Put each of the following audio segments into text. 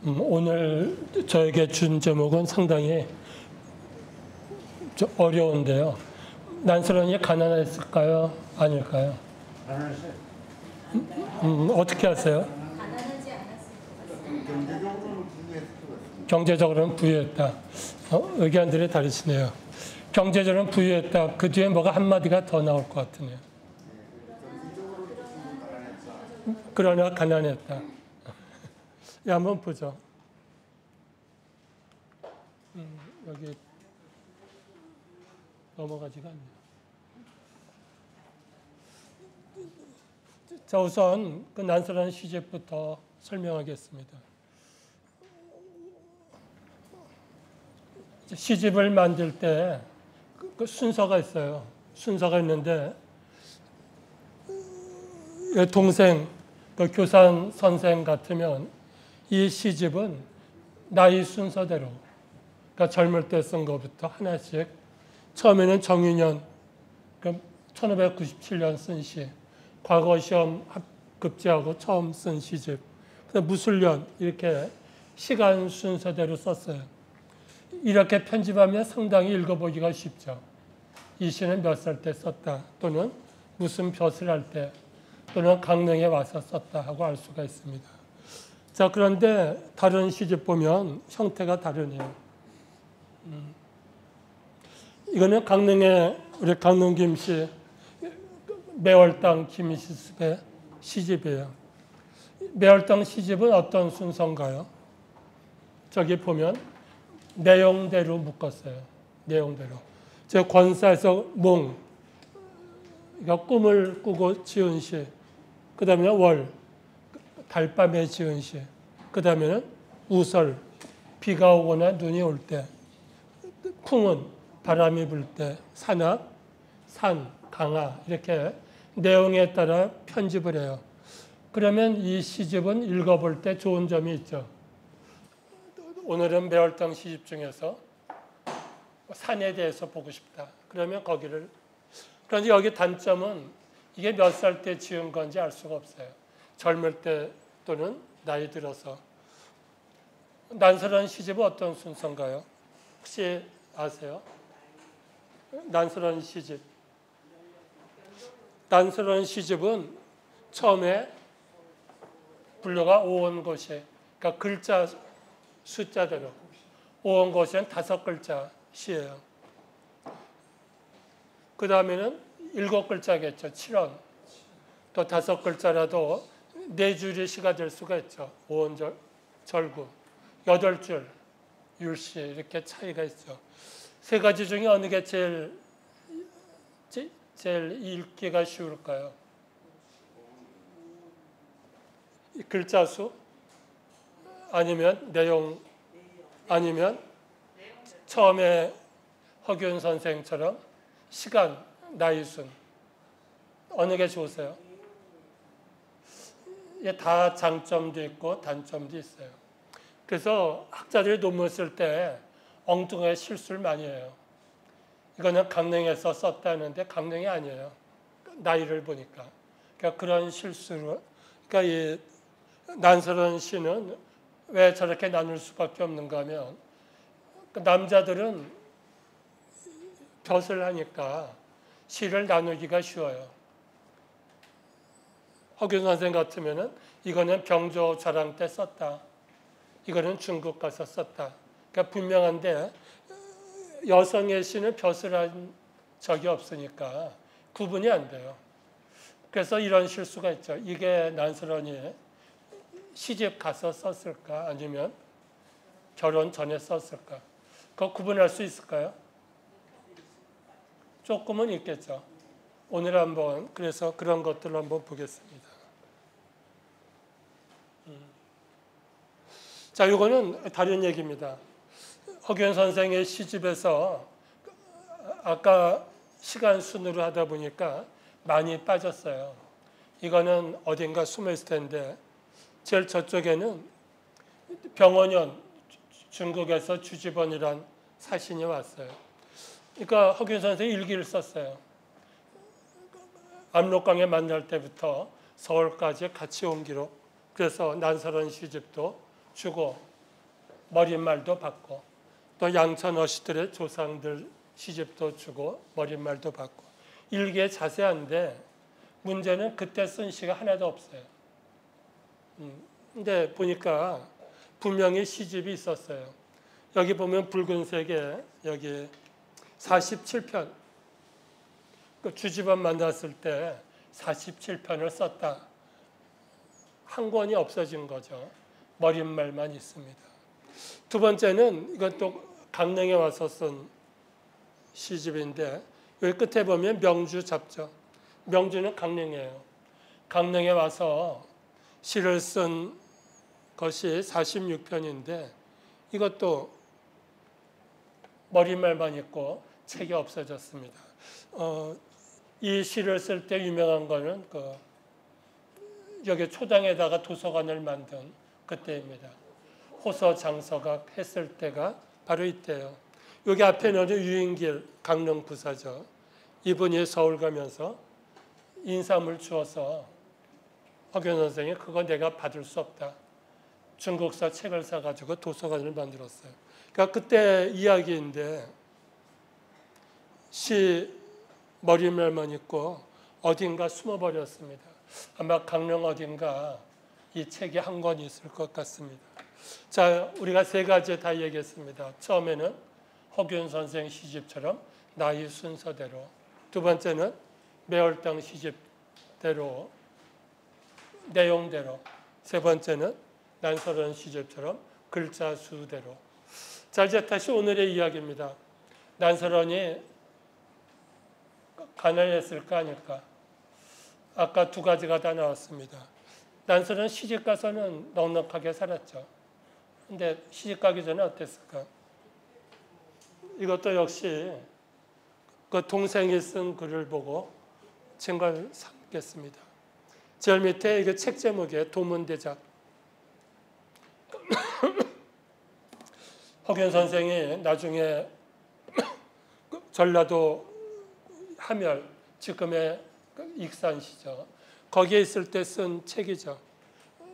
오늘 저에게 준 제목은 상당히 좀 어려운데요. 난스러니 가난했을까요? 아닐까요? 가난했어요. 어떻게 하세요? 가난하지 않았을 것 같습니다. 경제적으로는 부유했을 것 같습니다. 경제적으로는 부유했다. 의견들이 다르시네요. 경제적으로는 부유했다. 그 뒤에 뭐가 한마디가 더 나올 것 같으네요. 그러나 가난했다. 예, 한번 보죠. 여기 넘어가지가 않네요. 자, 우선 그 난스러운 시집부터 설명하겠습니다. 시집을 만들 때 그 순서가 있어요. 순서가 있는데 동생, 그 교산 선생 같으면 이 시집은 나이 순서대로, 그러니까 젊을 때 쓴 것부터 하나씩, 처음에는 정유년, 1597년 쓴 시, 과거 시험 합급제하고 처음 쓴 시집, 그다음 무술년, 이렇게 시간 순서대로 썼어요. 이렇게 편집하면 상당히 읽어보기가 쉽죠. 이 시는 몇 살 때 썼다, 또는 무슨 벼슬 할 때, 또는 강릉에 와서 썼다 하고 알 수가 있습니다. 자, 그런데 다른 시집 보면 형태가 다르네요. 이거는 강릉의 우리 강릉 김씨 매월당 김시습의 시집이에요. 매월당 시집은 어떤 순서인가요? 저기 보면 내용대로 묶었어요. 내용대로. 제 권사에서 몽, 그러니까 꿈을 꾸고 지은 시, 그 다음에 월, 달밤에 지은 시, 그 다음에는 우설, 비가 오거나 눈이 올 때, 풍은 바람이 불 때, 산악, 산, 강하, 이렇게 내용에 따라 편집을 해요. 그러면 이 시집은 읽어볼 때 좋은 점이 있죠. 오늘은 매월당 시집 중에서 산에 대해서 보고 싶다. 그러면 거기를. 그런데 여기 단점은 이게 몇 살 때 지은 건지 알 수가 없어요. 젊을 때 또는 나이 들어서. 난스러운 시집은 어떤 순서인가요? 혹시 아세요? 난스러운 시집. 난스러운 시집은 처음에 분류가 오원고시, 그러니까 글자 숫자대로. 오원고시는 5글자 시예요. 그 다음에는 7글자겠죠. 7원. 또 5글자라도 4줄이 시가 될 수가 있죠. 오원절, 절구. 8줄, 율시, 이렇게 차이가 있죠. 세 가지 중에 어느 게 제일 읽기가 쉬울까요? 글자 수? 아니면 내용? 아니면 처음에 허균 선생처럼 시간, 나이 순? 어느 게 좋으세요? 다 장점도 있고 단점도 있어요. 그래서 학자들이 논문 쓸 때 엉뚱하게 실수를 많이 해요. 이거는 강릉에서 썼다는데 강릉이 아니에요. 나이를 보니까. 그러니까 그런 실수를, 그러니까 이 난스러운 시는 왜 저렇게 나눌 수밖에 없는가 하면, 남자들은 벼슬 하니까 시를 나누기가 쉬워요. 허균 선생 같으면은 이거는 병조 자랑 때 썼다. 이거는 중국 가서 썼다. 그러니까 분명한데 여성의 시는 벼슬한 적이 없으니까 구분이 안 돼요. 그래서 이런 실수가 있죠. 이게 난스러니 시집 가서 썼을까? 아니면 결혼 전에 썼을까? 그거 구분할 수 있을까요? 조금은 있겠죠. 오늘 한번 그래서 그런 것들을 한번 보겠습니다. 자, 이거는 다른 얘기입니다. 허균 선생의 시집에서 아까 시간 순으로 하다 보니까 많이 빠졌어요. 이거는 어딘가 숨어 있을 텐데, 제일 저쪽에는 병원년, 중국에서 주지번이란 사신이 왔어요. 그러니까 허균 선생이 일기를 썼어요. 압록강에 만날 때부터 서울까지 같이 온 기록. 그래서 난스러운 시집도 주고 머릿말도 받고 또 양천 어시들의 조상들 시집도 주고 머릿말도 받고 일기에 자세한데 문제는 그때 쓴 시가 하나도 없어요. 근데 보니까 분명히 시집이 있었어요. 여기 보면 붉은색에 여기 47편 그 주집안 만났을 때 47편을 썼다. 한 권이 없어진 거죠. 머릿말만 있습니다. 두 번째는 이것도 강릉에 와서 쓴 시집인데 여기 끝에 보면 명주 잡죠. 명주는 강릉이에요. 강릉에 와서 시를 쓴 것이 46편인데 이것도 머릿말만 있고 책이 없어졌습니다. 이 시를 쓸 때 유명한 거는 여기 초당에다가 도서관을 만든 그때입니다. 호서 장서각 했을 때가 바로 이때요. 여기 앞에는 유인길 강릉 부사죠. 이분이 서울 가면서 인삼을 주어서 허균 선생이 그거 내가 받을 수 없다. 중국사 책을 사가지고 도서관을 만들었어요. 그러니까 그때 이야기인데 시 머릿말만 있고 어딘가 숨어버렸습니다. 아마 강릉 어딘가 이 책이 한 권이 있을 것 같습니다. 자, 우리가 세 가지 다 얘기했습니다. 처음에는 허균 선생 시집처럼 나이 순서대로, 두 번째는 매월당 시집대로, 내용대로, 세 번째는 난설원 시집처럼 글자 수대로. 자, 이제 다시 오늘의 이야기입니다. 난설원이 가난했을까 아닐까? 아까 두 가지가 다 나왔습니다. 난설원 시집 가서는 넉넉하게 살았죠. 근데 시집 가기 전에 어땠을까? 이것도 역시 그 동생이 쓴 글을 보고 증거를 삼겠습니다. 제일 밑에 이게 책 제목이에요. 도문대작. 허균 선생이 나중에 전라도 함열, 지금의 익산시죠. 거기에 있을 때 쓴 책이죠.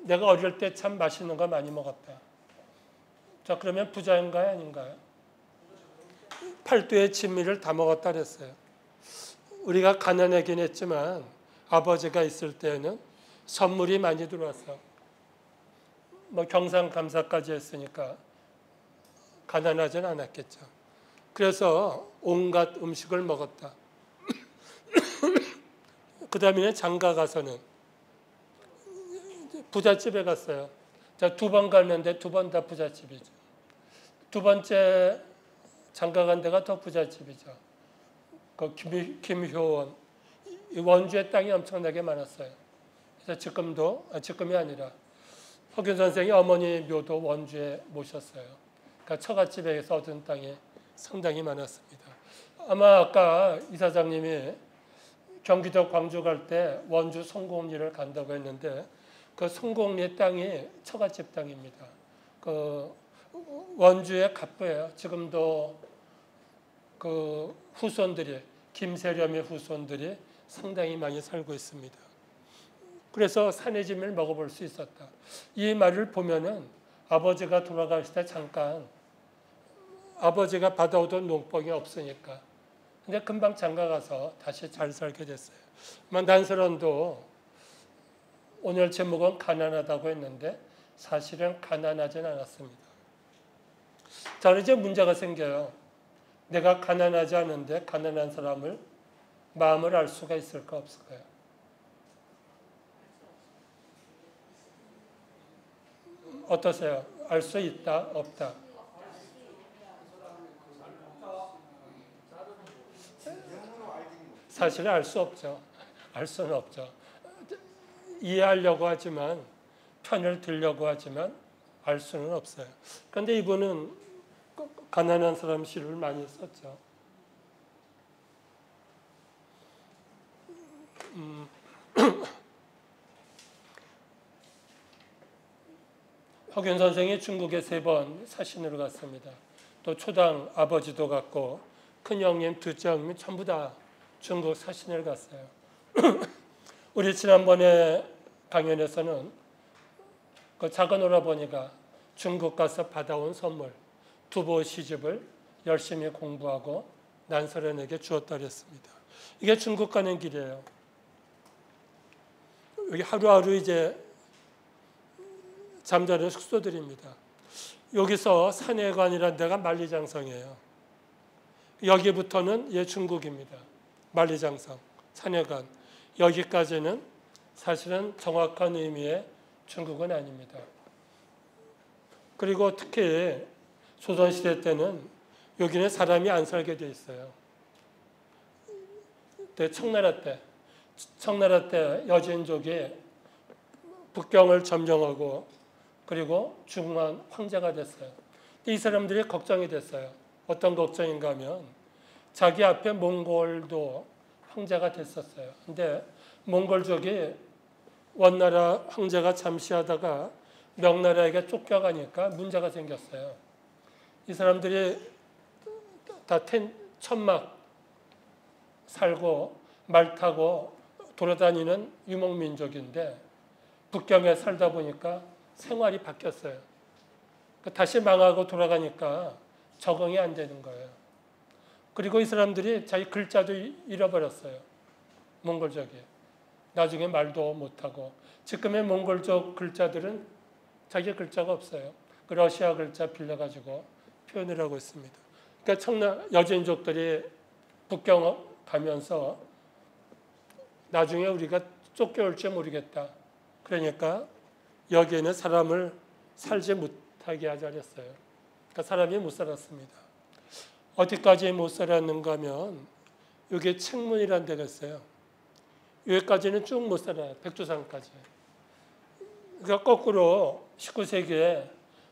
내가 어릴 때 참 맛있는 거 많이 먹었다. 자, 그러면 부자인가요, 아닌가요? 팔도의 진미를 다 먹었다 그랬어요. 우리가 가난하긴 했지만 아버지가 있을 때는 선물이 많이 들어왔어. 뭐 경상감사까지 했으니까 가난하진 않았겠죠. 그래서 온갖 음식을 먹었다. 그 다음에 장가 가서는 부잣집에 갔어요. 자, 두 번 갔는데 두 번 다 부잣집이죠. 두 번째 장가 간 데가 더 부잣집이죠. 그 김효원, 원주의 땅이 엄청나게 많았어요. 그래서 지금이 아니라 허균 선생이 어머니 묘도 원주에 모셨어요. 그러니까 처갓집에서 얻은 땅이 상당히 많았습니다. 아마 아까 이사장님이 경기도 광주 갈 때 원주 성공리를 간다고 했는데 그 성공리 땅이 처갓집 땅입니다. 그 원주의 갑부예요. 지금도 그 후손들이 김세렴의 후손들이 상당히 많이 살고 있습니다. 그래서 산해짐을 먹어볼 수 있었다. 이 말을 보면은 아버지가 돌아가실 때 잠깐 아버지가 받아오던 농복이 없으니까. 근데 금방 장가 가서 다시 잘 살게 됐어요. 난설원도 오늘 제목은 가난하다고 했는데 사실은 가난하진 않았습니다. 자, 이제 문제가 생겨요. 내가 가난하지 않은데 가난한 사람을 마음을 알 수가 있을까 없을까요? 어떠세요? 알 수 있다, 없다? 사실은 알 수 없죠. 알 수는 없죠. 이해하려고 하지만, 편을 들려고 하지만 알 수는 없어요. 그런데 이분은 가난한 사람 시를 많이 썼죠. 허균 선생이 중국에 3번 사신으로 갔습니다. 또 초당 아버지도 갔고 큰형님, 둘째 형님 전부 다 중국 사신을 갔어요. 우리 지난번에 강연에서는 그 작은 오라버니가 중국 가서 받아온 선물 두보 시집을 열심히 공부하고 난설현에게 주었다 그랬습니다. 이게 중국 가는 길이에요. 여기 하루하루 이제 잠자는 숙소들입니다. 여기서 산해관이라는 데가 만리장성이에요. 여기부터는 중국입니다. 만리장성, 산해관. 여기까지는 사실은 정확한 의미의 중국은 아닙니다. 그리고 특히 조선시대 때는 여기는 사람이 안 살게 돼 있어요. 청나라 때 여진족이 북경을 점령하고 그리고 중한 황제가 됐어요. 이 사람들이 걱정이 됐어요. 어떤 걱정인가 하면 자기 앞에 몽골도 황제가 됐었어요. 근데 몽골족이 원나라 황제가 잠시 하다가 명나라에게 쫓겨가니까 문제가 생겼어요. 이 사람들이 다 천막 살고 말 타고 돌아다니는 유목민족인데 북경에 살다 보니까 생활이 바뀌었어요. 다시 망하고 돌아가니까 적응이 안 되는 거예요. 그리고 이 사람들이 자기 글자도 잃어버렸어요. 몽골족이. 나중에 말도 못하고. 지금의 몽골족 글자들은 자기 글자가 없어요. 그 러시아 글자 빌려가지고 표현을 하고 있습니다. 그러니까 여진족들이 북경 가면서 나중에 우리가 쫓겨올지 모르겠다. 그러니까 여기에는 사람을 살지 못하게 하자 그랬어요. 그러니까 사람이 못 살았습니다. 어디까지 못 살았는가 하면 여기 책문이라는 데가 있어요. 여기까지는 쭉 못 살아요. 백두산까지. 그러니까 거꾸로 19세기에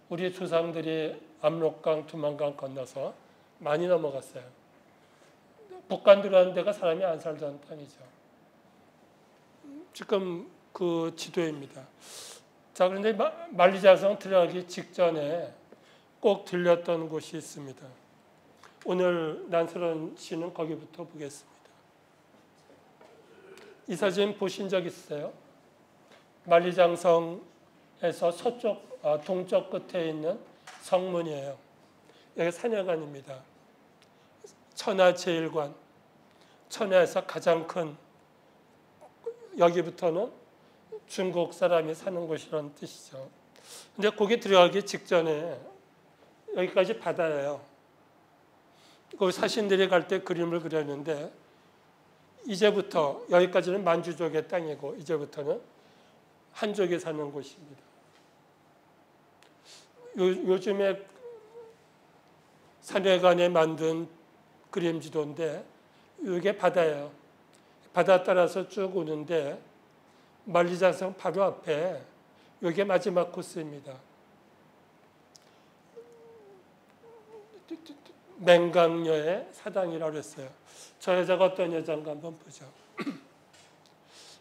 우리 조상들이 압록강, 두만강 건너서 많이 넘어갔어요. 북간 들어가는 데가 사람이 안 살던 땅이죠. 지금 그 지도입니다. 자, 그런데 만리장성 들어가기 직전에 꼭 들렸던 곳이 있습니다. 오늘 난설현 씨는 거기부터 보겠습니다. 이 사진 보신 적 있어요? 만리장성에서 동쪽 끝에 있는 성문이에요. 여기 산해관입니다. 천하제일관, 천하에서 가장 큰, 여기부터는 중국 사람이 사는 곳이라는 뜻이죠. 근데 거기 들어가기 직전에 여기까지 바다예요. 그 사신들이 갈 때 그림을 그렸는데 이제부터 여기까지는 만주족의 땅이고 이제부터는 한족이 사는 곳입니다. 요즘에 산해관에 만든 그림 지도인데 이게 바다예요. 바다 따라서 쭉 오는데 만리장성 바로 앞에 이게 마지막 코스입니다. 맹강녀의 사당이라고 했어요. 저 여자가 어떤 여자인가 한번 보죠.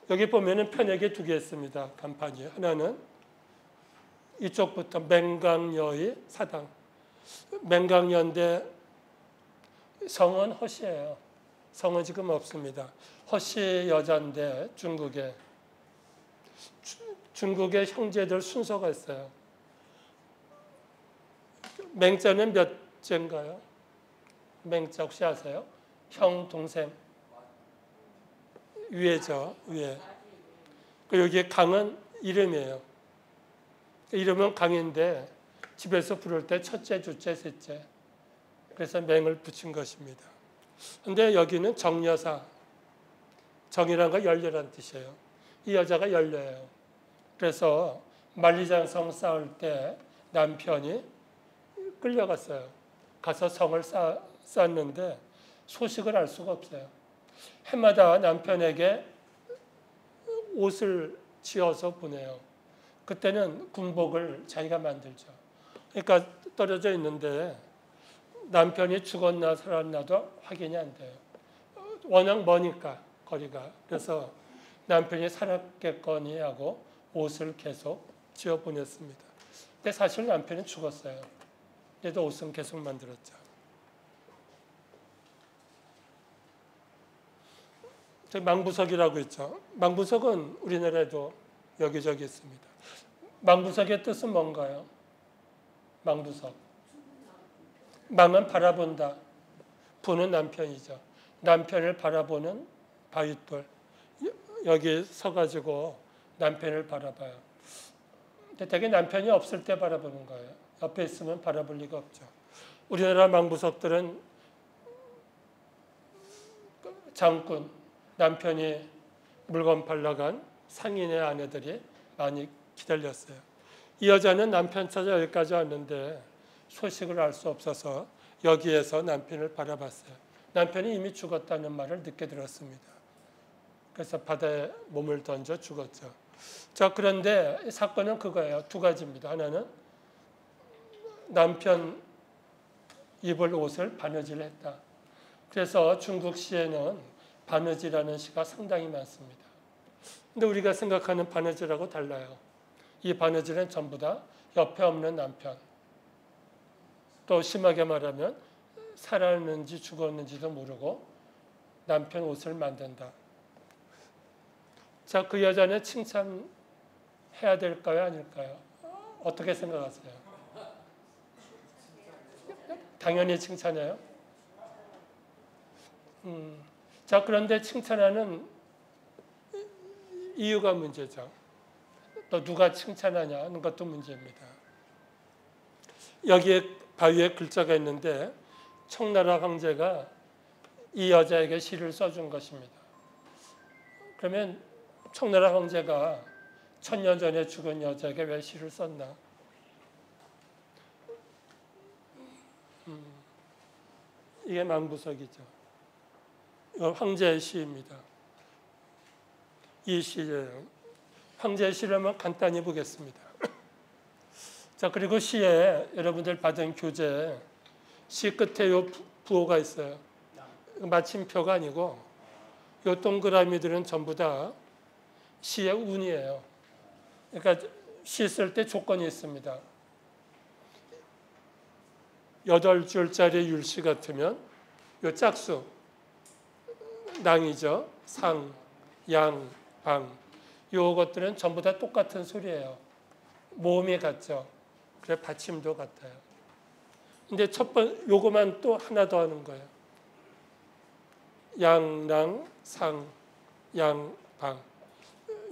여기 보면은 편액이 두 개 있습니다. 간판이. 하나는 이쪽부터 맹강녀의 사당. 맹강녀인데 성은 허씨예요. 성은 지금 없습니다. 허씨 여자인데 중국의 형제들 순서가 있어요. 맹자는 몇 째인가요? 맹자 혹시 아세요? 형, 동생. 위에죠. 위에. 여기 강은 이름이에요. 이름은 강인데 집에서 부를 때 첫째, 둘째, 셋째. 그래서 맹을 붙인 것입니다. 그런데 여기는 정여사. 정이란 건 열려란 뜻이에요. 이 여자가 열려요. 그래서 만리장성 쌓을 때 남편이 끌려갔어요. 가서 성을 쌓았는데 소식을 알 수가 없어요. 해마다 남편에게 옷을 지어서 보내요. 그때는 군복을 자기가 만들죠. 그러니까 떨어져 있는데 남편이 죽었나 살았나도 확인이 안 돼요. 워낙 머니까 거리가. 그래서 남편이 살았겠거니 하고 옷을 계속 지어 보냈습니다. 근데 사실 남편은 죽었어요. 그래도 옷은 계속 만들었죠. 망부석이라고 있죠. 망부석은 우리나라에도 여기저기 있습니다. 망부석의 뜻은 뭔가요? 망부석. 망은 바라본다. 부는 남편이죠. 남편을 바라보는 바윗돌. 여기 서가지고 남편을 바라봐요. 근데 되게 남편이 없을 때 바라보는 거예요. 옆에 있으면 바라볼 리가 없죠. 우리나라 망부석들은 장군, 남편이 물건 팔러 간 상인의 아내들이 많이 기다렸어요. 이 여자는 남편 찾아 여기까지 왔는데 소식을 알 수 없어서 여기에서 남편을 바라봤어요. 남편이 이미 죽었다는 말을 늦게 들었습니다. 그래서 바다에 몸을 던져 죽었죠. 자, 그런데 사건은 그거예요. 두 가지입니다. 하나는 남편 입을 옷을 바느질했다. 그래서 중국 시에는 바느질이라는 시가 상당히 많습니다. 근데 우리가 생각하는 바느질하고 달라요. 이 바느질은 전부 다 옆에 없는 남편. 또 심하게 말하면 살았는지 죽었는지도 모르고 남편 옷을 만든다. 자, 그 여자는 칭찬해야 될까요? 아닐까요? 어떻게 생각하세요? 당연히 칭찬해요. 자, 그런데 칭찬하는 이유가 문제죠. 또 누가 칭찬하냐는 것도 문제입니다. 여기에 바위에 글자가 있는데 청나라 황제가 이 여자에게 시를 써준 것입니다. 그러면 청나라 황제가 1000년 전에 죽은 여자에게 왜 시를 썼나? 이게 망부석이죠. 황제의 시입니다. 이 시예요. 황제의 시를 한번 간단히 보겠습니다. 자, 그리고 시에 여러분들 받은 교재 시 끝에 요 부호가 있어요. 마침표가 아니고 요 동그라미들은 전부 다 시의 운이에요. 그러니까 시 쓸 때 조건이 있습니다. 8줄짜리 율시 같으면 요 짝수 낭이죠. 상, 양, 방. 요것들은 전부 다 똑같은 소리예요. 모음이 같죠. 그래 받침도 같아요. 근데 요거만 또 하나 더 하는 거예요. 양, 랑, 상, 양, 방.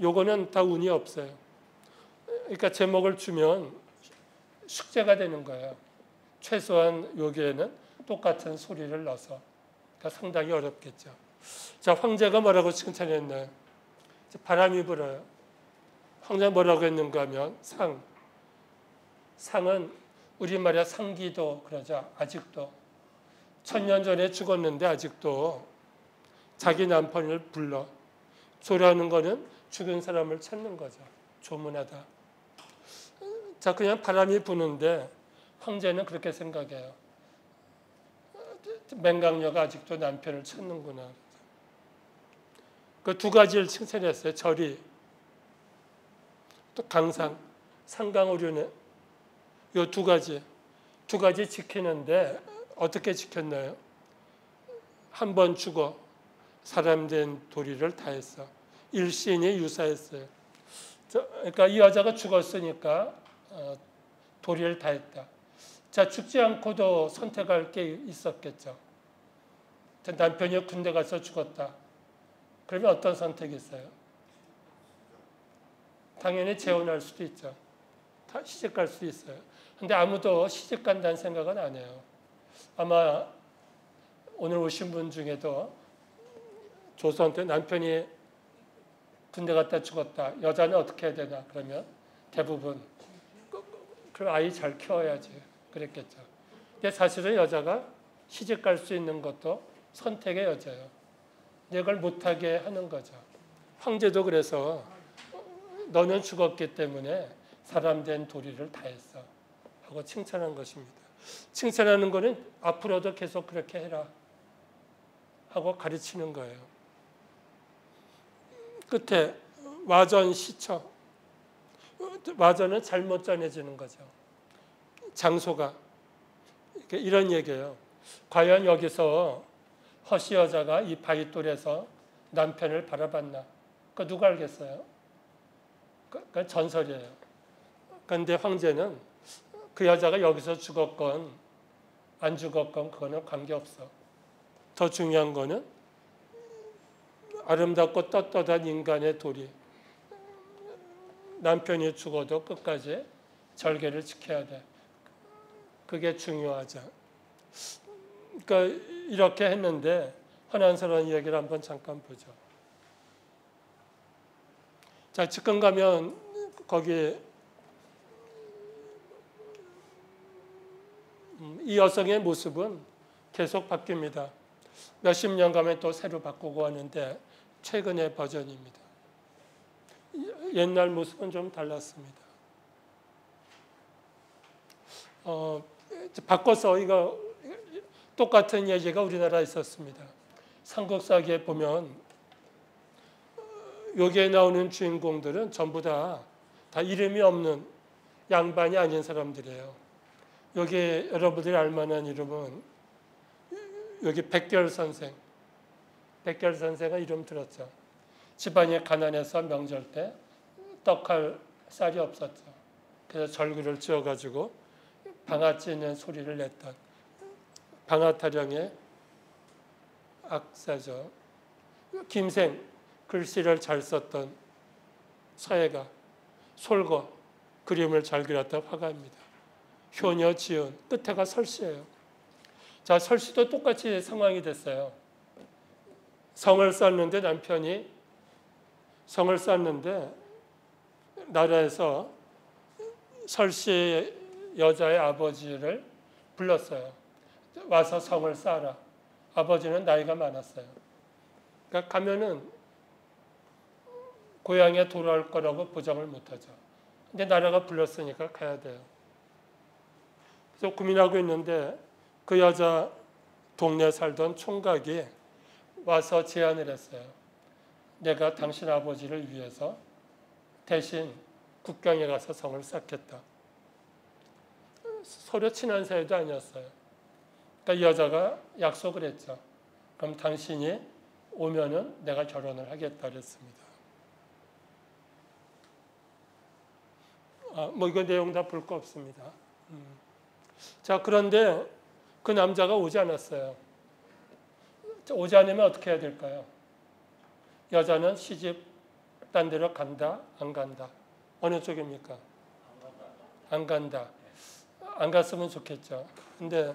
요거는 다 운이 없어요. 그러니까 제목을 주면 숙제가 되는 거예요. 최소한 여기에는 똑같은 소리를 넣어서. 그러니까 상당히 어렵겠죠. 자, 황제가 뭐라고 칭찬했나요? 바람이 불어요. 황제가 뭐라고 했는가 하면 상은 우리말에 상기도 그러죠. 아직도 1000년 전에 죽었는데 아직도 자기 남편을 불러. 조라는 거는 죽은 사람을 찾는 거죠. 조문하다. 자, 그냥 바람이 부는데 황제는 그렇게 생각해요. 맹강녀가 아직도 남편을 찾는구나. 그 두 가지를 칭찬했어요. 절이, 또 강상, 상강오륜에 이 두 가지 지키는데 어떻게 지켰나요? 한 번 죽어 사람 된 도리를 다했어. 일시인이 유사했어요. 그러니까 이 여자가 죽었으니까 도리를 다했다. 자, 죽지 않고도 선택할 게 있었겠죠. 남편이 군대 가서 죽었다. 그러면 어떤 선택이 있어요? 당연히 재혼할 수도 있죠. 시집 갈 수도 있어요. 근데 아무도 시집 간다는 생각은 안 해요. 아마 오늘 오신 분 중에도 조선 때 남편이 군대 갔다 죽었다. 여자는 어떻게 해야 되나? 그러면 대부분 그 아이 잘 키워야지. 그랬겠죠. 근데 사실은 여자가 시집 갈 수 있는 것도 선택의 여자예요. 근데 이걸 못하게 하는 거죠. 황제도 그래서 너는 죽었기 때문에 사람 된 도리를 다했어 하고 칭찬한 것입니다. 칭찬하는 거는 앞으로도 계속 그렇게 해라 하고 가르치는 거예요. 끝에 와전 시처. 와전은 잘못 전해지는 거죠. 장소가 이런 얘기예요. 과연 여기서 허씨 여자가 이 바위돌에서 남편을 바라봤나? 그 누가 알겠어요? 그 전설이에요. 그런데 황제는 그 여자가 여기서 죽었건 안 죽었건 그거는 관계없어. 더 중요한 거는 아름답고 떳떳한 인간의 도리. 남편이 죽어도 끝까지 절개를 지켜야 돼. 그게 중요하죠. 그러니까 이렇게 했는데 허난스러운 얘기를 한번 잠깐 보죠. 자, 지금 가면 거기 이 여성의 모습은 계속 바뀝니다. 몇십 년 가면 또 새로 바꾸고 하는데 최근의 버전입니다. 옛날 모습은 좀 달랐습니다. 바꿔서 이거 똑같은 얘기가 우리나라에 있었습니다. 삼국사기에 보면 여기에 나오는 주인공들은 전부 다 이름이 없는 양반이 아닌 사람들이에요. 여기 여러분들이 알만한 이름은 여기 백결 선생. 백결 선생은 이름 들었죠. 집안이 가난해서 명절 때 떡할 쌀이 없었죠. 그래서 절구를 지어가지고 방아 찌는 소리를 냈던 방아 타령의 악사죠. 김생, 글씨를 잘 썼던 서예가, 솔거, 그림을 잘 그렸던 화가입니다. 효녀, 지은, 끝에가 설씨예요. 자, 설씨도 똑같이 상황이 됐어요. 성을 쌓는데 남편이 성을 쌓는데 나라에서 설씨 여자의 아버지를 불렀어요. 와서 성을 쌓아라. 아버지는 나이가 많았어요. 그러니까 가면은 고향에 돌아올 거라고 보장을 못하죠. 근데 나라가 불렀으니까 가야 돼요. 그래서 고민하고 있는데 그 여자 동네 살던 총각이 와서 제안을 했어요. 내가 당신 아버지를 위해서 대신 국경에 가서 성을 쌓겠다. 서로 친한 사이도 아니었어요. 그러니까 이 여자가 약속을 했죠. 그럼 당신이 오면은 내가 결혼을 하겠다 그랬습니다. 뭐 이거 내용 다 볼 거 없습니다. 자, 그런데 그 남자가 오지 않았어요. 오지 않으면 어떻게 해야 될까요? 여자는 시집 딴 데로 간다, 안 간다. 어느 쪽입니까? 안 간다. 안 갔으면 좋겠죠. 근데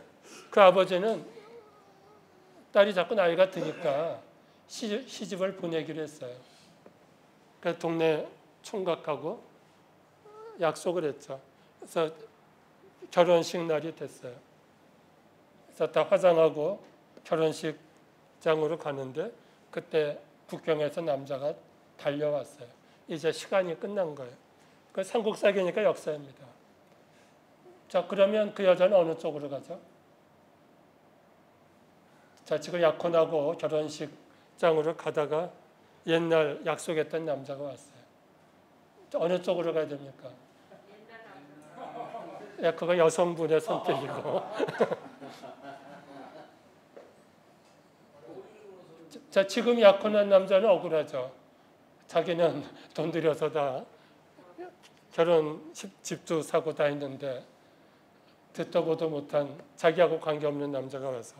그 아버지는 딸이 자꾸 나이가 드니까 시집을 보내기로 했어요. 그래서 동네 총각하고 약속을 했죠. 그래서 결혼식 날이 됐어요. 그래서 다 화장하고 결혼식장으로 가는데 그때 국경에서 남자가 달려왔어요. 이제 시간이 끝난 거예요. 그 삼국사기니까 역사입니다. 자, 그러면 그 여자는 어느 쪽으로 가죠? 자, 지금 약혼하고 결혼식장으로 가다가 옛날 약속했던 남자가 왔어요. 어느 쪽으로 가야 됩니까? 예, 그거 여성분의 선택이고. 자, 지금 약혼한 남자는 억울하죠. 자기는 돈 들여서 다 결혼 집도 사고 다 했는데 듣도 보도 못한 자기하고 관계없는 남자가 와서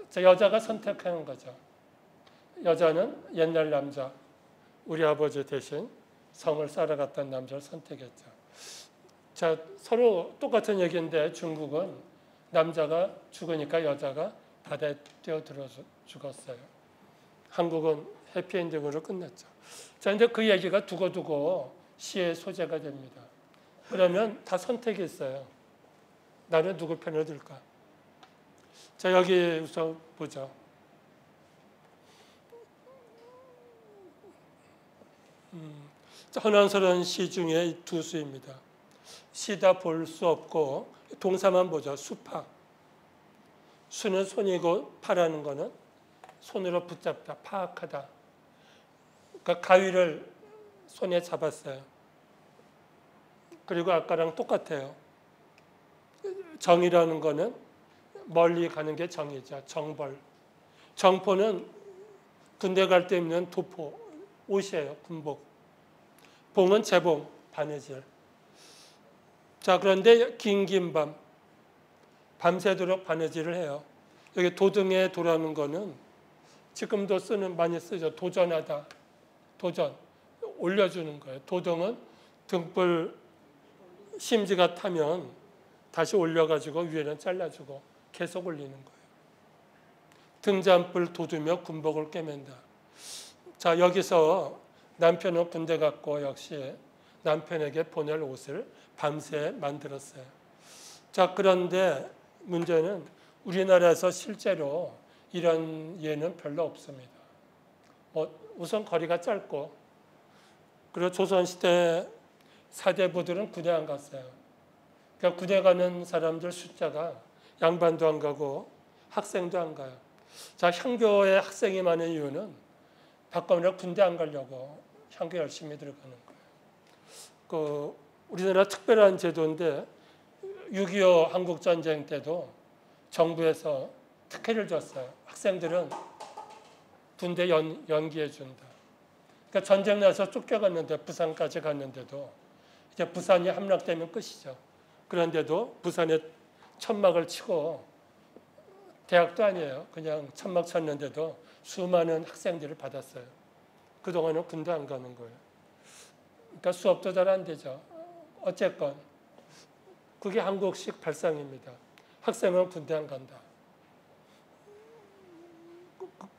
자, 여자가 선택하는 거죠. 여자는 옛날 남자, 우리 아버지 대신 성을 쌓아갔던 남자를 선택했죠. 자, 서로 똑같은 얘기인데 중국은 남자가 죽으니까 여자가 바다에 뛰어들어 죽었어요. 한국은 해피엔딩으로 끝났죠. 자, 근데 그 얘기가 두고두고 시의 소재가 됩니다. 그러면 다 선택이 있어요. 나는 누구 편을 들까? 자, 여기 우선 보죠. 허난스러운 시 중에 두 수입니다. 시다 볼 수 없고 동사만 보죠. 수파. 수는 손이고 파라는 거는 손으로 붙잡다, 파악하다. 그러니까 가위를 손에 잡았어요. 그리고 아까랑 똑같아요. 정이라는 거는 멀리 가는 게 정이죠. 정벌. 정포는 군대 갈 때 입는 도포, 옷이에요. 군복. 봉은 재봉, 바느질. 자, 그런데 긴 밤, 밤새도록 바느질을 해요. 여기 도등에 도라는 거는 지금도 많이 쓰죠. 도전하다. 도전. 올려주는 거예요. 도등은 등불 심지가 타면 다시 올려가지고 위에는 잘라주고 계속 올리는 거예요. 등잔불 돋우며 군복을 꿰맨다. 자, 여기서 남편은 군대 갔고 역시 남편에게 보낼 옷을 밤새 만들었어요. 자, 그런데 문제는 우리나라에서 실제로 이런 예는 별로 없습니다. 우선 거리가 짧고, 그리고 조선시대 사대부들은 군대 안 갔어요. 그러니까 군대 가는 사람들 숫자가 양반도 안 가고 학생도 안 가요. 자, 향교에 학생이 많은 이유는 박검이라 군대 안 가려고 향교 열심히 들어가는 거예요. 우리나라 특별한 제도인데 6.25 한국전쟁 때도 정부에서 특혜를 줬어요. 학생들은 군대 연기해 준다. 그러니까 전쟁 나서 쫓겨갔는데 부산까지 갔는데도 이제 부산이 함락되면 끝이죠. 그런데도 부산에 천막을 치고 대학도 아니에요. 그냥 천막 쳤는데도 수많은 학생들을 받았어요. 그동안은 군대 안 가는 거예요. 그러니까 수업도 잘 안 되죠. 어쨌건 그게 한국식 발상입니다. 학생은 군대 안 간다.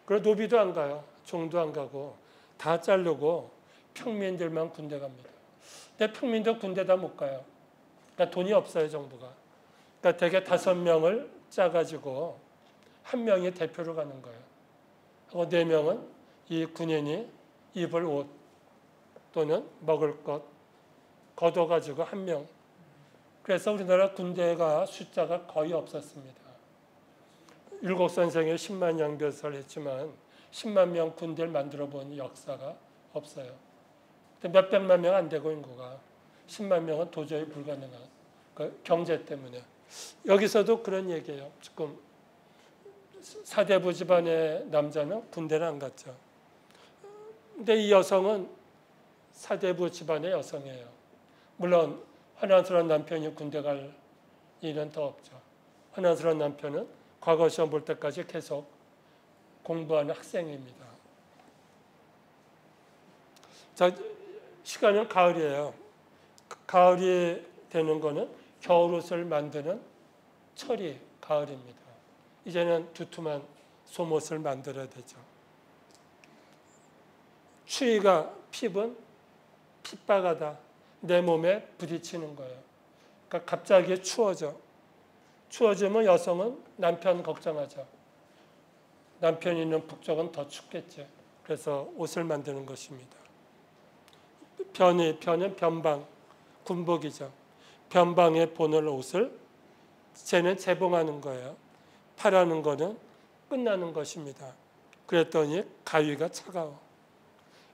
그리고 노비도 안 가요. 종도 안 가고 다 자르고 평민들만 군대 갑니다. 근데 평민도 군대 다 못 가요. 그러니까 돈이 없어요, 정부가. 그러니까 대개 5명을 짜가지고 1명이 대표로 가는 거예요. 하고 4명은 이 군인이 입을 옷 또는 먹을 것 걷어가지고 1명. 그래서 우리나라 군대가 숫자가 거의 없었습니다. 율곡선생이 10만 양벼설을 했지만 10만 명 군대를 만들어 본 역사가 없어요. 몇백만 명 안 되고 인구가 10만 명은 도저히 불가능한 경제 때문에. 여기서도 그런 얘기예요. 지금 사대부 집안의 남자는 군대를 안 갔죠. 근데 이 여성은 사대부 집안의 여성이에요. 물론 화난스러운 남편이 군대 갈 일은 더 없죠. 화난스러운 남편은 과거 시험 볼 때까지 계속 공부하는 학생입니다. 자, 시간은 가을이에요. 가을이 되는 거는 겨울옷을 만드는 철이 가을입니다. 이제는 두툼한 솜옷을 만들어야 되죠. 추위가 피부는 핏바가다. 내 몸에 부딪히는 거예요. 그러니까 갑자기 추워지면 여성은 남편 걱정하죠. 남편이 있는 북쪽은 더 춥겠지. 그래서 옷을 만드는 것입니다. 변은 변방, 군복이죠. 변방에 보낼 옷을 쟤는 재봉하는 거예요. 파라는 거는 끝나는 것입니다. 그랬더니 가위가 차가워.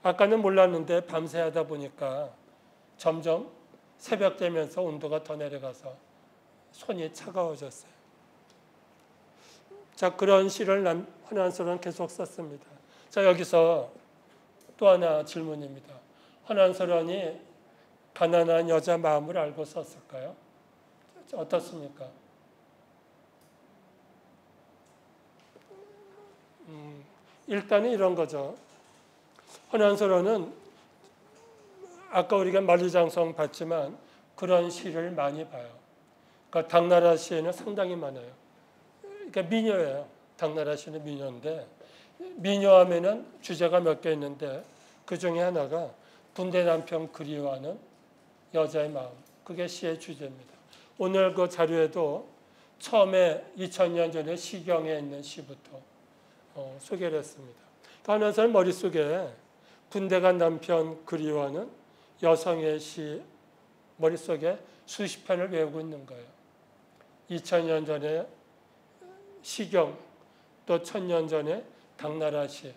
아까는 몰랐는데 밤새 하다 보니까 점점 새벽 되면서 온도가 더 내려가서 손이 차가워졌어요. 자, 그런 시를 화난스러운 계속 썼습니다. 자, 여기서 또 하나 질문입니다. 화난스러운이 가난한 여자 마음을 알고 썼을까요? 어떻습니까? 일단은 이런 거죠. 화난스러운은 아까 우리가 만리장성 봤지만 그런 시를 많이 봐요. 그러니까 당나라 시에는 상당히 많아요. 그러니까 미녀예요. 당나라 시는 미녀인데 미녀하면은 주제가 몇 개 있는데 그 중에 하나가 군대 남편 그리워하는 여자의 마음. 그게 시의 주제입니다. 오늘 그 자료에도 처음에 2000년 전에 시경에 있는 시부터 소개를 했습니다. 하면서 머릿속에 군대 간 남편 그리워하는 여성의 시 머릿속에 수십 편을 외우고 있는 거예요. 2000년 전에 시경, 또 1000년 전에 당나라 시.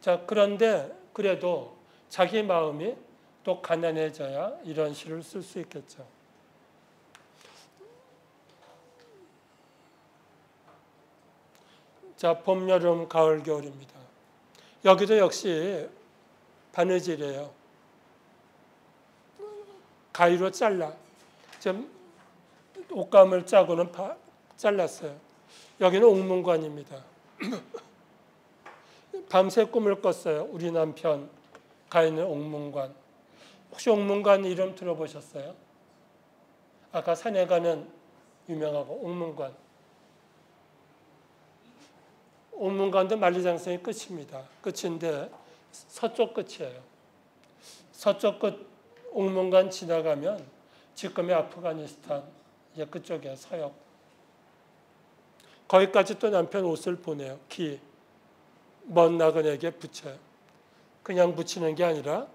자, 그런데 그래도 자기 마음이 또 가난해져야 이런 시를 쓸 수 있겠죠. 자, 봄, 여름, 가을, 겨울입니다. 여기도 역시 바느질이에요. 가위로 잘라. 좀 옷감을 짜고는 잘랐어요. 여기는 옥문관입니다. 밤새 꿈을 꿨어요. 우리 남편 가 있는 옥문관. 혹시 옥문관 이름 들어보셨어요? 아까 산에 가는 유명하고 옥문관. 옥문관도 만리장성이 끝입니다. 끝인데 서쪽 끝이에요. 서쪽 끝 옥문관 지나가면 지금의 아프가니스탄 이제 그쪽에 서역. 거기까지 또 남편 옷을 보내요. 먼 나그네에게 붙여요. 그냥 붙이는 게 아니라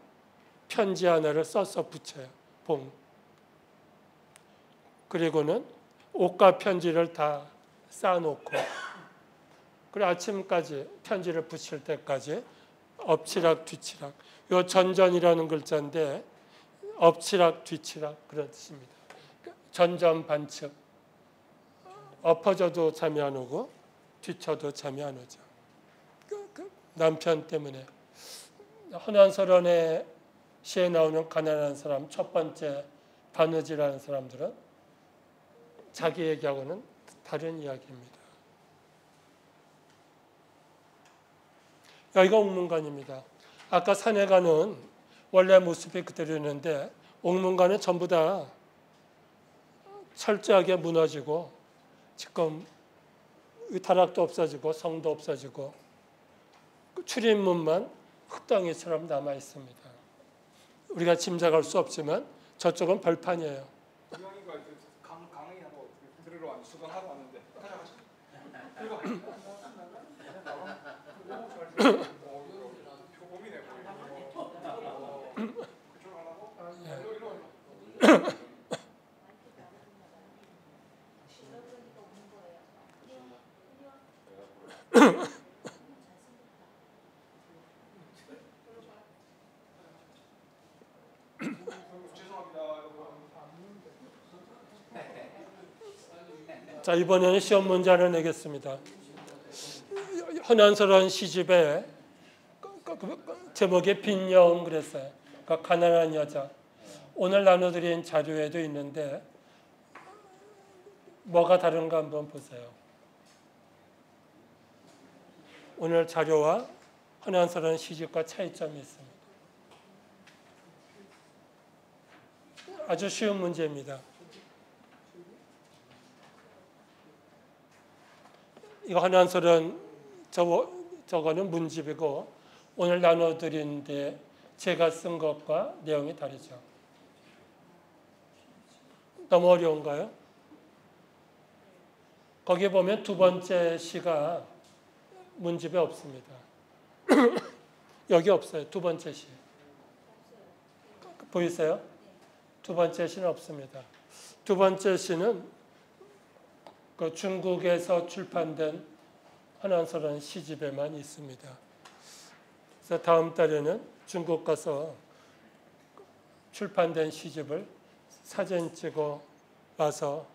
편지 하나를 써서 붙여요. 그리고는 옷과 편지를 다 쌓아놓고 그리고 아침까지 편지를 붙일 때까지 엎치락 뒤치락. 요 전전이라는 글자인데 엎치락 뒤치락 그런 뜻입니다. 전전 반측. 엎어져도 잠이 안 오고 뒤쳐도 잠이 안 오죠. 남편 때문에. 헌안설원의 시에 나오는 가난한 사람 첫 번째 바느지라는 사람들은 자기 얘기하고는 다른 이야기입니다. 여기가 옥문관입니다. 아까 산에 가는 원래 모습이 그대로 있는데 옥문관은 전부 다 철저하게 무너지고 지금 다락도 없어지고 성도 없어지고 출입문만 흙덩이처럼 남아 있습니다. 우리가 짐작할 수 없지만 저쪽은 벌판이에요. 고양이가 강의하고 들으러 왔는데 수강하러 왔는데 표범이네 자, 이번에는 시험 문제 하나 내겠습니다. 헌안설원 시집에 제목이 빈여음 그랬어요. 그러니까 가난한 여자. 오늘 나눠드린 자료에도 있는데 뭐가 다른가 한번 보세요. 오늘 자료와 헌안설원 시집과 차이점이 있습니다. 아주 쉬운 문제입니다. 이거 헌안설원 저거는 문집이고 오늘 나눠드린데 제가 쓴 것과 내용이 다르죠. 너무 어려운가요? 거기 보면 두 번째 시가 문집에 없습니다. 여기 없어요. 두 번째 시. 보이세요? 두 번째 시는 없습니다. 두 번째 시는 그 중국에서 출판된 헌안설원 시집에만 있습니다. 그래서 다음 달에는 중국 가서 출판된 시집을 사진 찍어 와서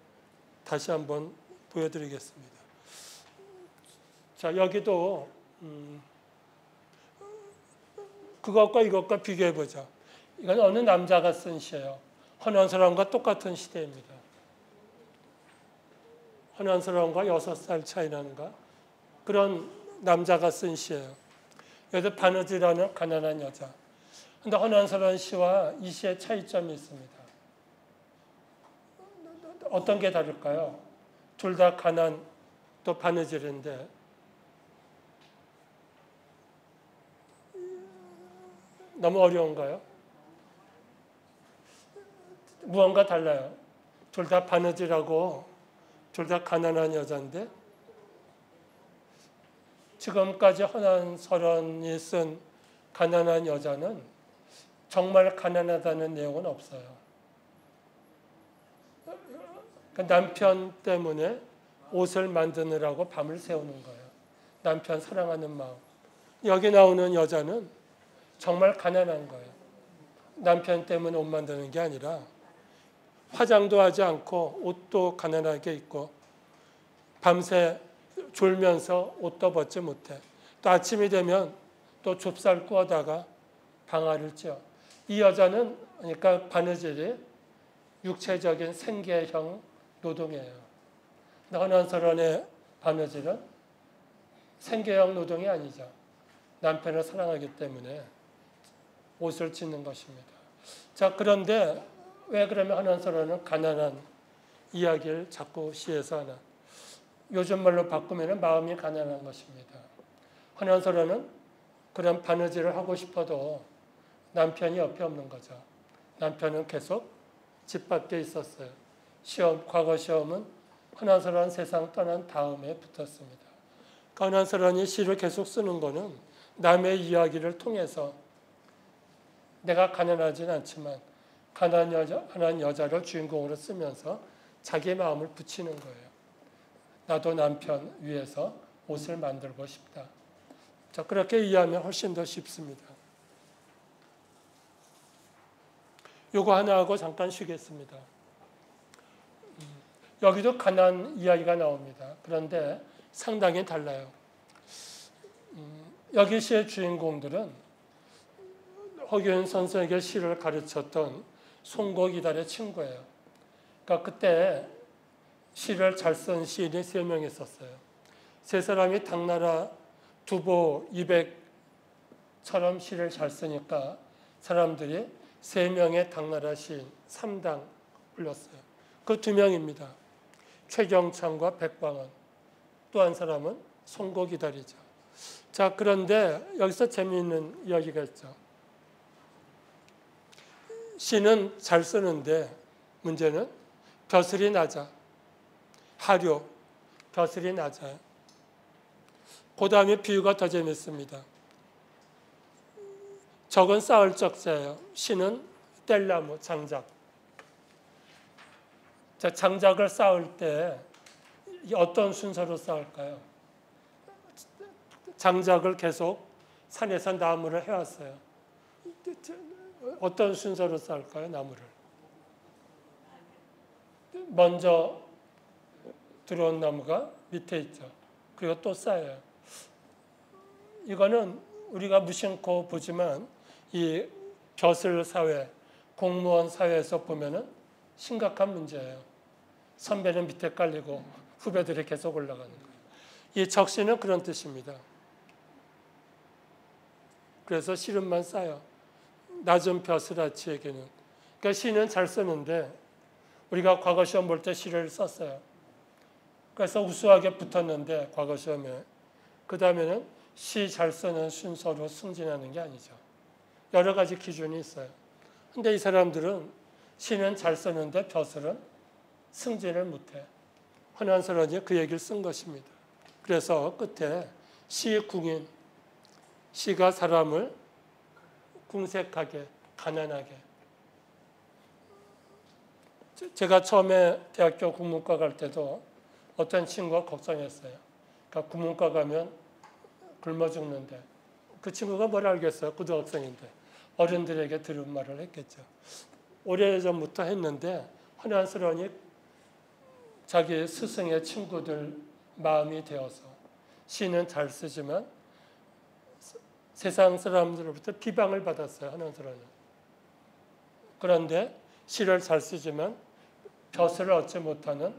다시 한번 보여드리겠습니다. 자, 여기도 그것과 이것과 비교해 보죠. 이건 어느 남자가 쓴 시예요. 헌안설원과 똑같은 시대입니다. 헌안설원과 6살 차이 나는가? 그런 남자가 쓴 시예요. 여기서 바느지라는 가난한 여자. 그런데 헌안설원 시와 이 시의 차이점이 있습니다. 어떤 게 다를까요? 둘 다 가난 또 바느질인데 너무 어려운가요? 무언가 달라요. 둘 다 바느질하고 둘 다 가난한 여자인데 지금까지 헌안설원이 쓴 가난한 여자는 정말 가난하다는 내용은 없어요. 남편 때문에 옷을 만드느라고 밤을 새우는 거예요. 남편 사랑하는 마음. 여기 나오는 여자는 정말 가난한 거예요. 남편 때문에 옷 만드는 게 아니라 화장도 하지 않고 옷도 가난하게 입고 밤새 졸면서 옷도 벗지 못해. 또 아침이 되면 또 좁쌀 구워다가 방아를 찧어. 이 여자는 그러니까 바느질이 육체적인 생계형 노동이에요. 헌안설원의 바느질은 생계형 노동이 아니죠. 남편을 사랑하기 때문에 옷을 짓는 것입니다. 자, 그런데 왜 그러면 헌안설원은 가난한 이야기를 자꾸 시에서 하나? 요즘 말로 바꾸면 마음이 가난한 것입니다. 헌안설원은 그런 바느질을 하고 싶어도 남편이 옆에 없는 거죠. 남편은 계속 집 밖에 있었어요. 과거 시험은 헌안설원 세상 떠난 다음에 붙었습니다. 헌안설원이 시를 계속 쓰는 거는 남의 이야기를 통해서 내가 가난하진 않지만 가난한 여자를 주인공으로 쓰면서 자기 마음을 붙이는 거예요. 나도 남편 위해서 옷을 만들고 싶다. 자, 그렇게 이해하면 훨씬 더 쉽습니다. 요거 하나 하고 잠깐 쉬겠습니다. 여기도 가난 이야기가 나옵니다. 그런데 상당히 달라요. 여기 시의 주인공들은 허균 선생에게 시를 가르쳤던 송곡이달의 친구예요. 그러니까 그때 시를 잘 쓴 시인이 3명 있었어요. 세 사람이 당나라 두보, 이백처럼 시를 잘 쓰니까 사람들이 3명의 당나라 시인 3당 불렀어요. 그 2명입니다. 최경창과 백광원. 또 한 사람은 송곡이달이죠. 자, 그런데 여기서 재미있는 이야기가 있죠. 시는 잘 쓰는데 문제는 벼슬이 낮아. 하료, 벼슬이 낮아요. 그 다음에 비유가 더 재밌습니다. 적은 쌓을 적자예요. 시는 뗄나무, 장작. 자, 장작을 쌓을 때 어떤 순서로 쌓을까요? 장작을 계속 산에서 나무를 해왔어요. 어떤 순서로 쌓을까요? 나무를. 먼저 들어온 나무가 밑에 있죠. 그리고 또 쌓여요. 이거는 우리가 무심코 보지만 이 벼슬 사회, 공무원 사회에서 보면은 심각한 문제예요. 선배는 밑에 깔리고 후배들이 계속 올라가는 거예요. 이 적시는 그런 뜻입니다. 그래서 씨름만 쌓여. 낮은 벼슬아치에게는. 그러니까 시는 잘 쓰는데 우리가 과거 시험 볼 때 시를 썼어요. 그래서 우수하게 붙었는데 과거 시험에. 그 다음에는 시 잘 쓰는 순서로 승진하는 게 아니죠. 여러 가지 기준이 있어요. 근데 이 사람들은 시는 잘 쓰는데 벼슬은 승진을 못해. 헌안설원이 그 얘기를 쓴 것입니다. 그래서 끝에 시궁인, 시가 사람을 궁색하게, 가난하게. 제가 처음에 대학교 국문과 갈 때도 어떤 친구가 걱정했어요. 그러니까 국문과 가면 굶어 죽는데 그 친구가 뭘 알겠어요. 고등학생인데 어른들에게 들은 말을 했겠죠. 오래전부터 했는데 헌안설원이 자기 스승의 친구들 마음이 되어서 시는 잘 쓰지만 세상 사람들로부터 비방을 받았어요. 헌안설원은. 그런데 시를 잘 쓰지만 벼슬을 얻지 못하는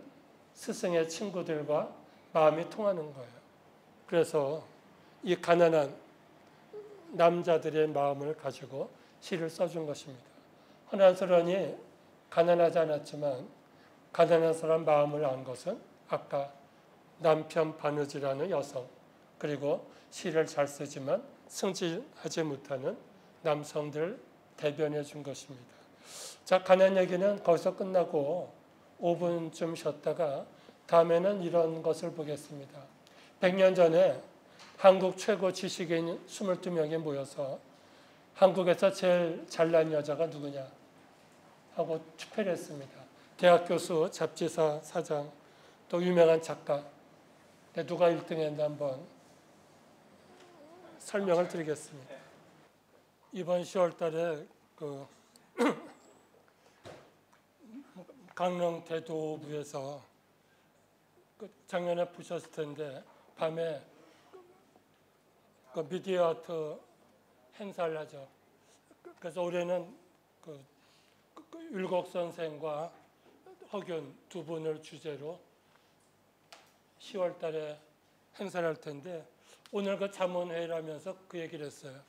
스승의 친구들과 마음이 통하는 거예요. 그래서 이 가난한 남자들의 마음을 가지고 시를 써준 것입니다. 헌안설원이 가난하지 않았지만 가난한 사람 마음을 안 것은 아까 남편 바느질하는 여성, 그리고 시를 잘 쓰지만 승진하지 못하는 남성들 대변해 준 것입니다. 자, 가난 얘기는 거기서 끝나고 5분쯤 쉬었다가 다음에는 이런 것을 보겠습니다. 100년 전에 한국 최고 지식인 22명이 모여서 한국에서 제일 잘난 여자가 누구냐 하고 투표를 했습니다. 대학 교수, 잡지사 사장, 또 유명한 작가. 누가 1등 했나 한번 설명을 드리겠습니다. 이번 10월 달에 강릉 대도부에서 작년에 보셨을 텐데 밤에 미디어 아트 행사를 하죠. 그래서 올해는 율곡 선생과 허균 두 분을 주제로 10월 달에 행사를 할 텐데 오늘 그 자문회의라면서 그 얘기를 했어요.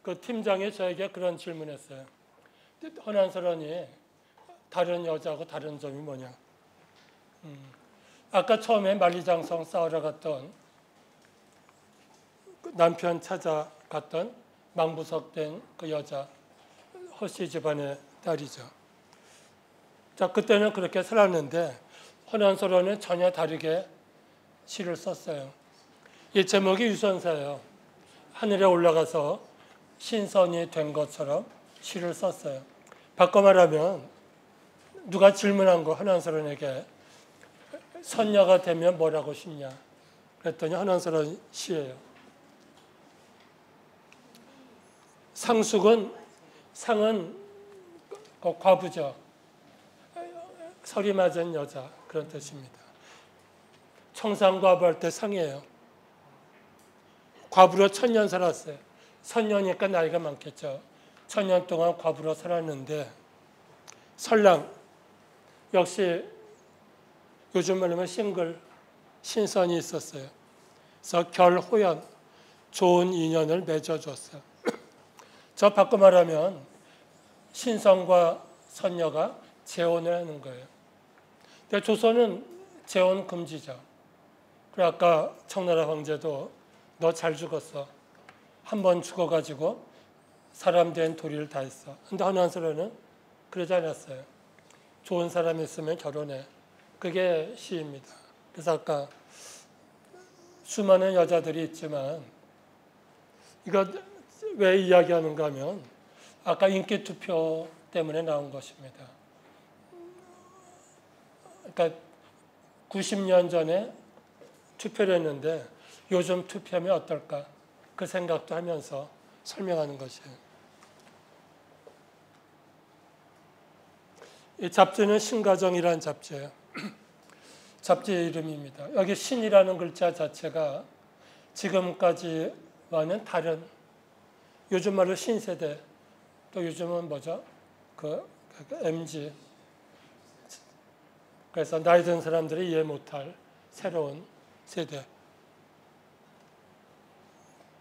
그 팀장이 저에게 그런 질문했어요. 허난설원이 다른 여자하고 다른 점이 뭐냐. 아까 처음에 만리장성 싸우러 갔던 남편 찾아갔던 망부석된 그 여자 허씨 집안의 딸이죠. 자, 그때는 그렇게 살았는데 허난설원은 전혀 다르게 시를 썼어요. 이 제목이 유선사예요. 하늘에 올라가서 신선이 된 것처럼 시를 썼어요. 바꿔 말하면 누가 질문한 거 허난설원에게 선녀가 되면 뭘 하고 싶냐 그랬더니 허난설원 시예요. 상은 과부죠. 설이 맞은 여자 그런 뜻입니다. 청산과부 할 때 상이에요. 과부로 1000년 살았어요. 선녀니까 나이가 많겠죠. 1000년 동안 과부로 살았는데 설랑 역시 요즘 말하면 싱글 신선이 있었어요. 그래서 결호연 좋은 인연을 맺어줬어요. 저 바꿔 말하면 신성과 선녀가 재혼을 하는 거예요. 근데 조선은 재혼 금지죠. 그리고 아까 청나라 황제도 너 잘 죽었어. 한 번 죽어가지고 사람 된 도리를 다 했어. 근데 허난설원은 그러지 않았어요. 좋은 사람이 있으면 결혼해. 그게 시입니다. 그래서 아까 수많은 여자들이 있지만 이거 왜 이야기하는가 하면 아까 인기 투표 때문에 나온 것입니다. 그러니까 90년 전에 투표를 했는데 요즘 투표하면 어떨까? 그 생각도 하면서 설명하는 것이에요. 이 잡지는 신가정이라는 잡지예요. 잡지의 이름입니다. 여기 신이라는 글자 자체가 지금까지와는 다른 요즘 말로 신세대 또 요즘은 뭐죠? 그 MZ 그래서 나이 든 사람들이 이해 못할 새로운 세대.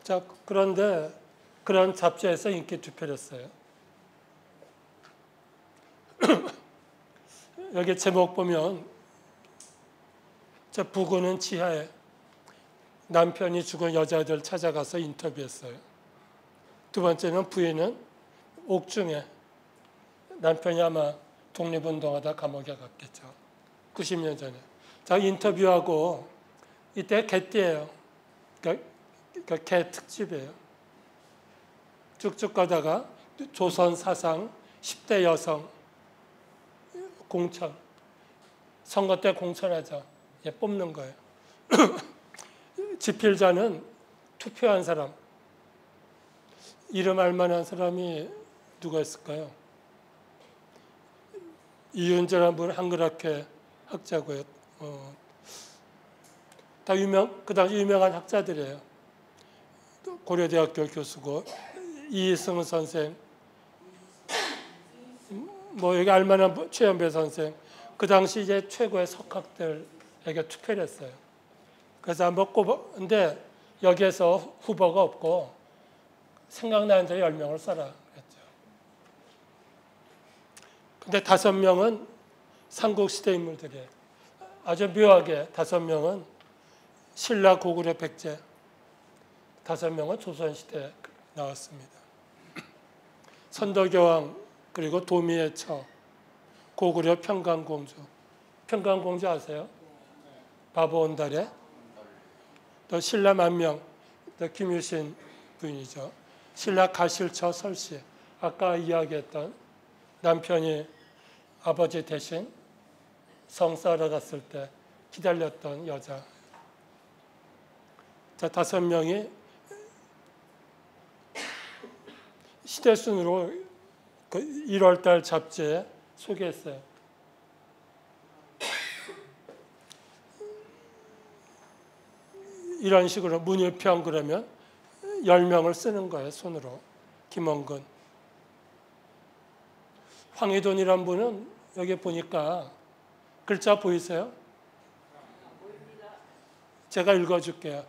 자, 그런데 그런 잡지에서 인기 투표를 했어요. 여기 제목 보면 저 부군은 지하에 남편이 죽은 여자들 찾아가서 인터뷰했어요. 두 번째는 부인은 옥중에 남편이 아마 독립운동하다 감옥에 갔겠죠. 90년 전에. 자, 인터뷰하고 이때 개띠예요. 그러니까 개 특집이에요. 쭉쭉 가다가 조선 사상 10대 여성 공천. 선거 때 공천하자. 예, 뽑는 거예요. 지필자는 투표한 사람. 이름 알만한 사람이 누가 있을까요? 이윤재라는 분 한글학회 학자고요. 다 그 당시 유명한 학자들이에요. 고려대학교 교수고 이승 선생, 뭐 여기 알만한 최연배 선생, 그 당시 이제 최고의 석학들에게 투표를 했어요. 그래서 한번 꼽았는데 여기에서 후보가 없고 생각나는 대로 10명을 써라 그랬죠. 근데 5명은 삼국시대 인물들이에요. 아주 묘하게 5명은 신라 고구려 백제, 5명은 조선시대에 나왔습니다. 선덕여왕 그리고 도미의 처, 고구려 평강공주. 평강공주 아세요? 바보 온달에. 또 신라 만명, 또 김유신 부인이죠. 신라 가실처 설씨. 아까 이야기했던 남편이 아버지 대신 성 싸러 갔을 때 기다렸던 여자. 자, 5명이 시대순으로 그 1월달 잡지에 소개했어요. 이런 식으로 문일평 그러면 10명을 쓰는 거예요, 손으로. 김원근. 황희돈이란 분은 여기 보니까 글자 보이세요? 제가 읽어줄게요.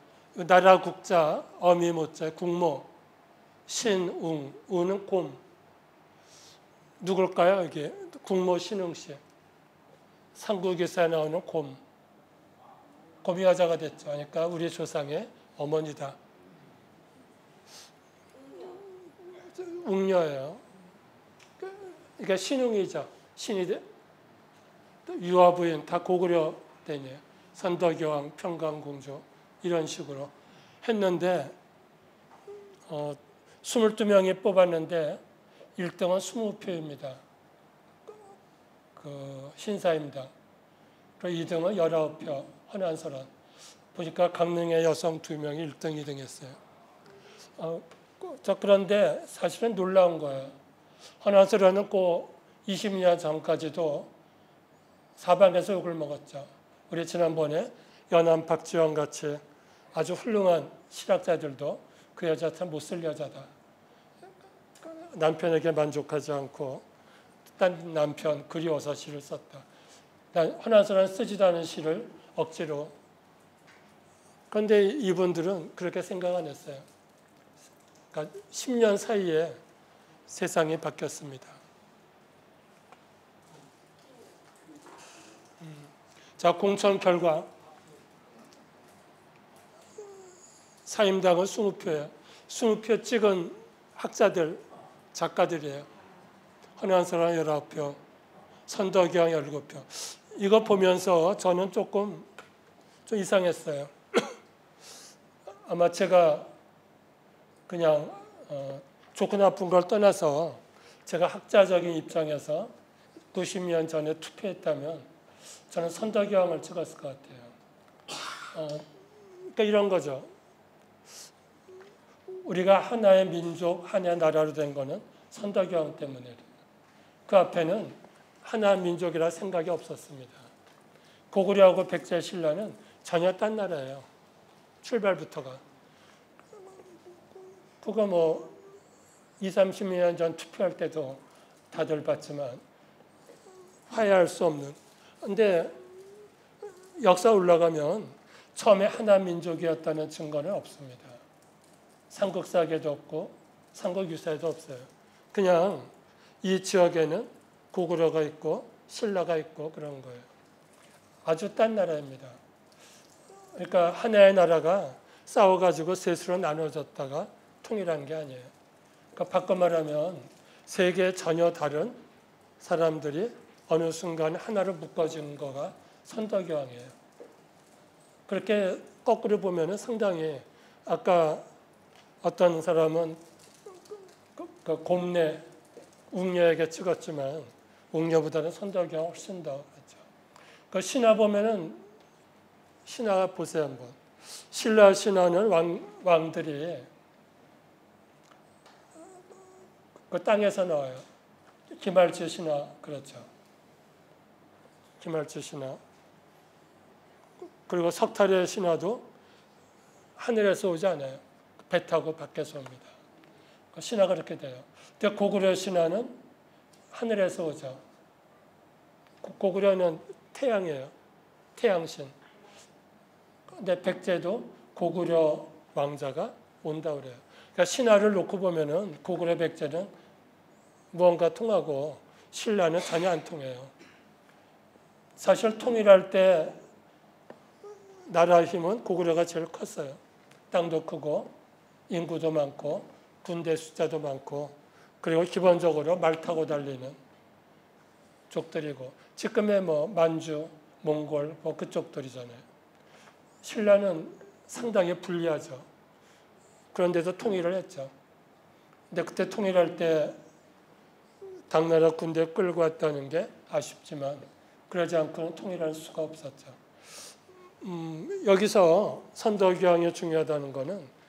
나라 국자, 어미 모자, 국모, 신웅, 우는 곰. 누굴까요? 이게 국모 신웅씨. 삼국유사에 나오는 곰. 곰이 여자가 됐죠. 그러니까 우리 조상의 어머니다. 웅녀예요. 그러니까 신웅이죠. 신이 유아부인 다 고구려 때니에요. 선덕여왕, 평강공주 이런 식으로 했는데 22명이 뽑았는데 1등은 20표입니다. 그 신사임당. 그리고 2등은 19표 허난설원. 보니까 강릉의 여성 2명이 1등, 2등 했어요. 그런데 사실은 놀라운 거예요. 허난설원은 꼭 20년 전까지도 사방에서 욕을 먹었죠. 우리 지난번에 연암 박지원 같이 아주 훌륭한 실학자들도 그 여자 참 못쓸 여자다. 남편에게 만족하지 않고 딴 남편 그리워서 시를 썼다. 허난설원 쓰지도 않은 시를 억지로. 그런데 이분들은 그렇게 생각 안 했어요. 그러니까 10년 사이에 세상이 바뀌었습니다. 자, 공천 결과 사임당은 20표예요. 20표 찍은 학자들, 작가들이에요. 허난설원 19표, 선덕여왕 17표. 이거 보면서 저는 좀 이상했어요. 아마 제가 그냥 좋고 나쁜 걸 떠나서 제가 학자적인 입장에서 90년 전에 투표했다면 저는 선덕여왕을 찍었을 것 같아요. 그러니까 이런 거죠. 우리가 하나의 민족, 하나의 나라로 된 거는 선덕여왕 때문에. 그 앞에는 하나 민족이라 생각이 없었습니다. 고구려하고 백제 신라는 전혀 딴 나라예요. 출발부터가. 그거 뭐 20, 30년 전 투표할 때도 다들 봤지만 화해할 수 없는. 근데 역사 올라가면 처음에 하나 민족이었다는 증거는 없습니다. 삼국사계도 없고 삼국유사에도 없어요. 그냥 이 지역에는 고구려가 있고 신라가 있고 그런 거예요. 아주 딴 나라입니다. 그러니까 하나의 나라가 싸워가지고 셋으로 나눠졌다가 통일한 게 아니에요. 그러니까 바꿔 말하면 세계 전혀 다른 사람들이 어느 순간 하나로 묶어진 거가 선덕여왕이에요. 그렇게 거꾸로 보면 상당히 아까 어떤 사람은 그 곰내 웅녀에게 찍었지만 웅녀보다는 선덕여왕 훨씬 더 그렇죠. 그 신화 보면은 신화 보세요 한번. 신라 신화는 왕들이 그 땅에서 나와요. 기말지 신화 그렇죠. 기말지 신화. 그리고 석탈의 신화도 하늘에서 오지 않아요. 배 타고 밖에서 옵니다. 신화가 그렇게 돼요. 근데 고구려 신화는 하늘에서 오죠. 고구려는 태양이에요. 태양신. 근데 백제도 고구려 왕자가 온다 그래요. 그러니까 신화를 놓고 보면은 고구려 백제는 무언가 통하고 신라는 전혀 안 통해요. 사실 통일할 때 나라 힘은 고구려가 제일 컸어요. 땅도 크고 인구도 많고 군대 숫자도 많고 그리고 기본적으로 말 타고 달리는 족들이고 지금의 뭐 만주, 몽골 뭐 그쪽들이잖아요. 신라는 상당히 불리하죠. 그런데도 통일을 했죠. 근데 그때 통일할 때 당나라 군대 끌고 왔다는 게 아쉽지만 그러지 않고는 통일할 수가 없었죠. 여기서 선덕여왕이 중요하다는 것은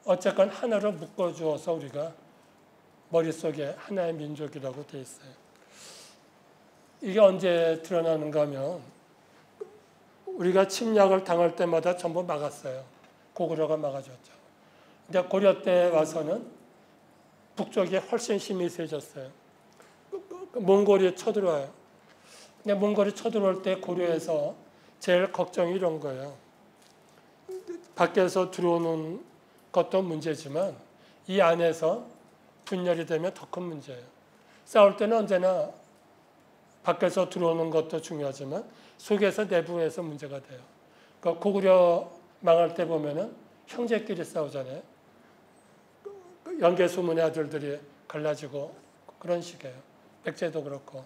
어쨌건 하나로 묶어주어서 우리가 머릿속에 하나의 민족이라고 돼 있어요. 이게 언제 드러나는가 하면 우리가 침략을 당할 때마다 전부 막았어요. 고구려가 막아줬죠. 근데 고려 때 와서는 북쪽에 훨씬 힘이 세졌어요. 몽골이 쳐들어와요. 근데 몽골이 쳐들어올 때 고려에서 제일 걱정이 이런 거예요. 밖에서 들어오는 것도 문제지만 이 안에서 분열이 되면 더 큰 문제예요. 싸울 때는 언제나 밖에서 들어오는 것도 중요하지만 속에서 내부에서 문제가 돼요. 그러니까 고구려 망할 때 보면은 형제끼리 싸우잖아요. 연개수문의 아들들이 갈라지고 그런 식이에요. 백제도 그렇고.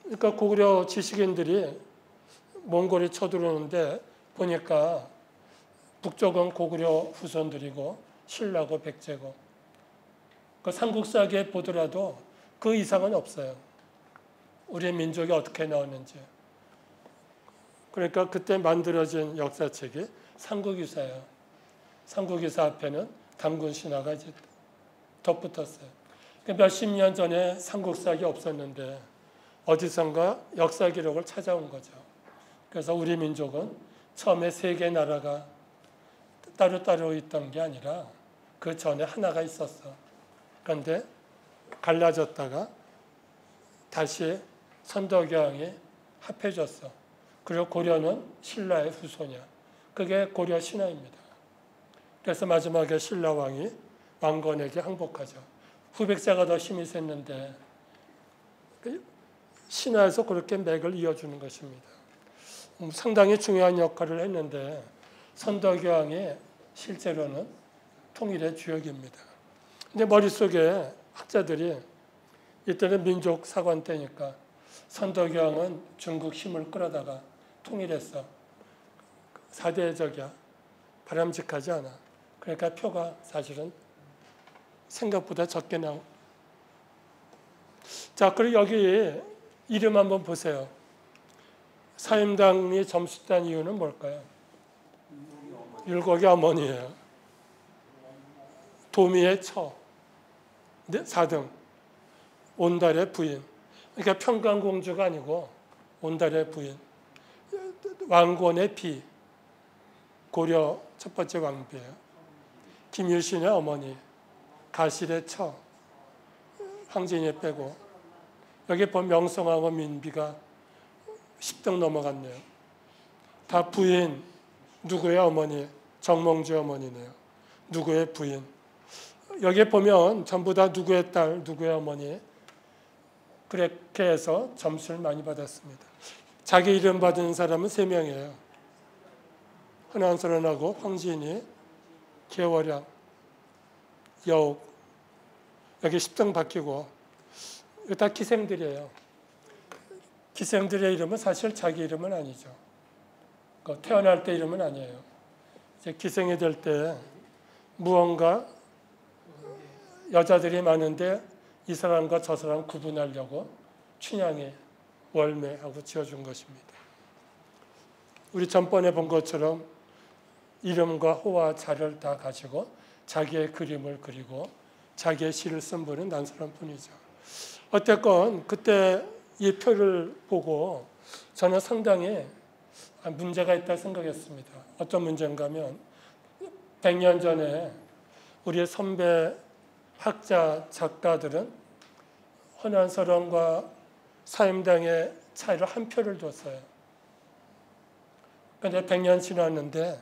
그러니까 고구려 지식인들이 몽골이 쳐들어오는데 보니까 북쪽은 고구려 후손들이고 신라고 백제고 그 삼국사기에 보더라도 그 이상은 없어요. 우리 민족이 어떻게 나왔는지. 그러니까 그때 만들어진 역사책이 삼국유사예요. 삼국유사 앞에는 단군 신화가 이제 덧붙었어요. 몇십 년 전에 삼국사기 없었는데 어디선가 역사 기록을 찾아온 거죠. 그래서 우리 민족은 처음에 세 개 나라가 따로따로 있던 게 아니라 그 전에 하나가 있었어. 그런데 갈라졌다가 다시 선덕여왕이 합해졌어. 그리고 고려는 신라의 후손이야. 그게 고려 신화입니다. 그래서 마지막에 신라왕이 왕건에게 항복하죠. 후백자가 더 힘이 셌는데 신화에서 그렇게 맥을 이어주는 것입니다. 상당히 중요한 역할을 했는데 선덕여왕이 실제로는 통일의 주역입니다. 근데 머릿속에 학자들이 이때는 민족 사관 때니까 선덕여왕은 중국 힘을 끌어다가 통일했어. 사대적이야. 바람직하지 않아. 그러니까 표가 사실은 생각보다 적게 나오고. 자, 그리고 여기 이름 한번 보세요. 사임당이 점수 딴 이유는 뭘까요? 율곡의 어머니예요. 도미의 처. 4등. 온달의 부인. 그러니까 평강공주가 아니고 온달의 부인. 왕권의 비. 고려 첫 번째 왕비예요. 김유신의 어머니. 가실의 처. 황진이 빼고. 여기 보면 명성하고 민비가 10등 넘어갔네요. 다 부인. 누구의 어머니? 정몽주의 어머니네요. 누구의 부인? 여기에 보면 전부 다 누구의 딸, 누구의 어머니. 그렇게 해서 점수를 많이 받았습니다. 자기 이름 받은 사람은 3명이에요. 헌안설원하고 황진이, 개월양, 여옥. 여기 10등 바뀌고 이거 다 기생들이에요. 기생들의 이름은 사실 자기 이름은 아니죠. 태어날 때 이름은 아니에요. 이제 기생이 될 때 무언가 여자들이 많은데 이 사람과 저 사람 구분하려고 춘향이 월매하고 지어준 것입니다. 우리 전번에 본 것처럼 이름과 호와 자를 다 가지고 자기의 그림을 그리고 자기의 시를 쓴 분은 난 사람뿐이죠. 어쨌건 그때 이 표를 보고 저는 상당히 문제가 있다 생각했습니다. 어떤 문제인가 하면 100년 전에 우리의 선배 학자, 작가들은 헌안설원과 사임당의 차이로 한 표를 뒀어요. 그런데 100년 지났는데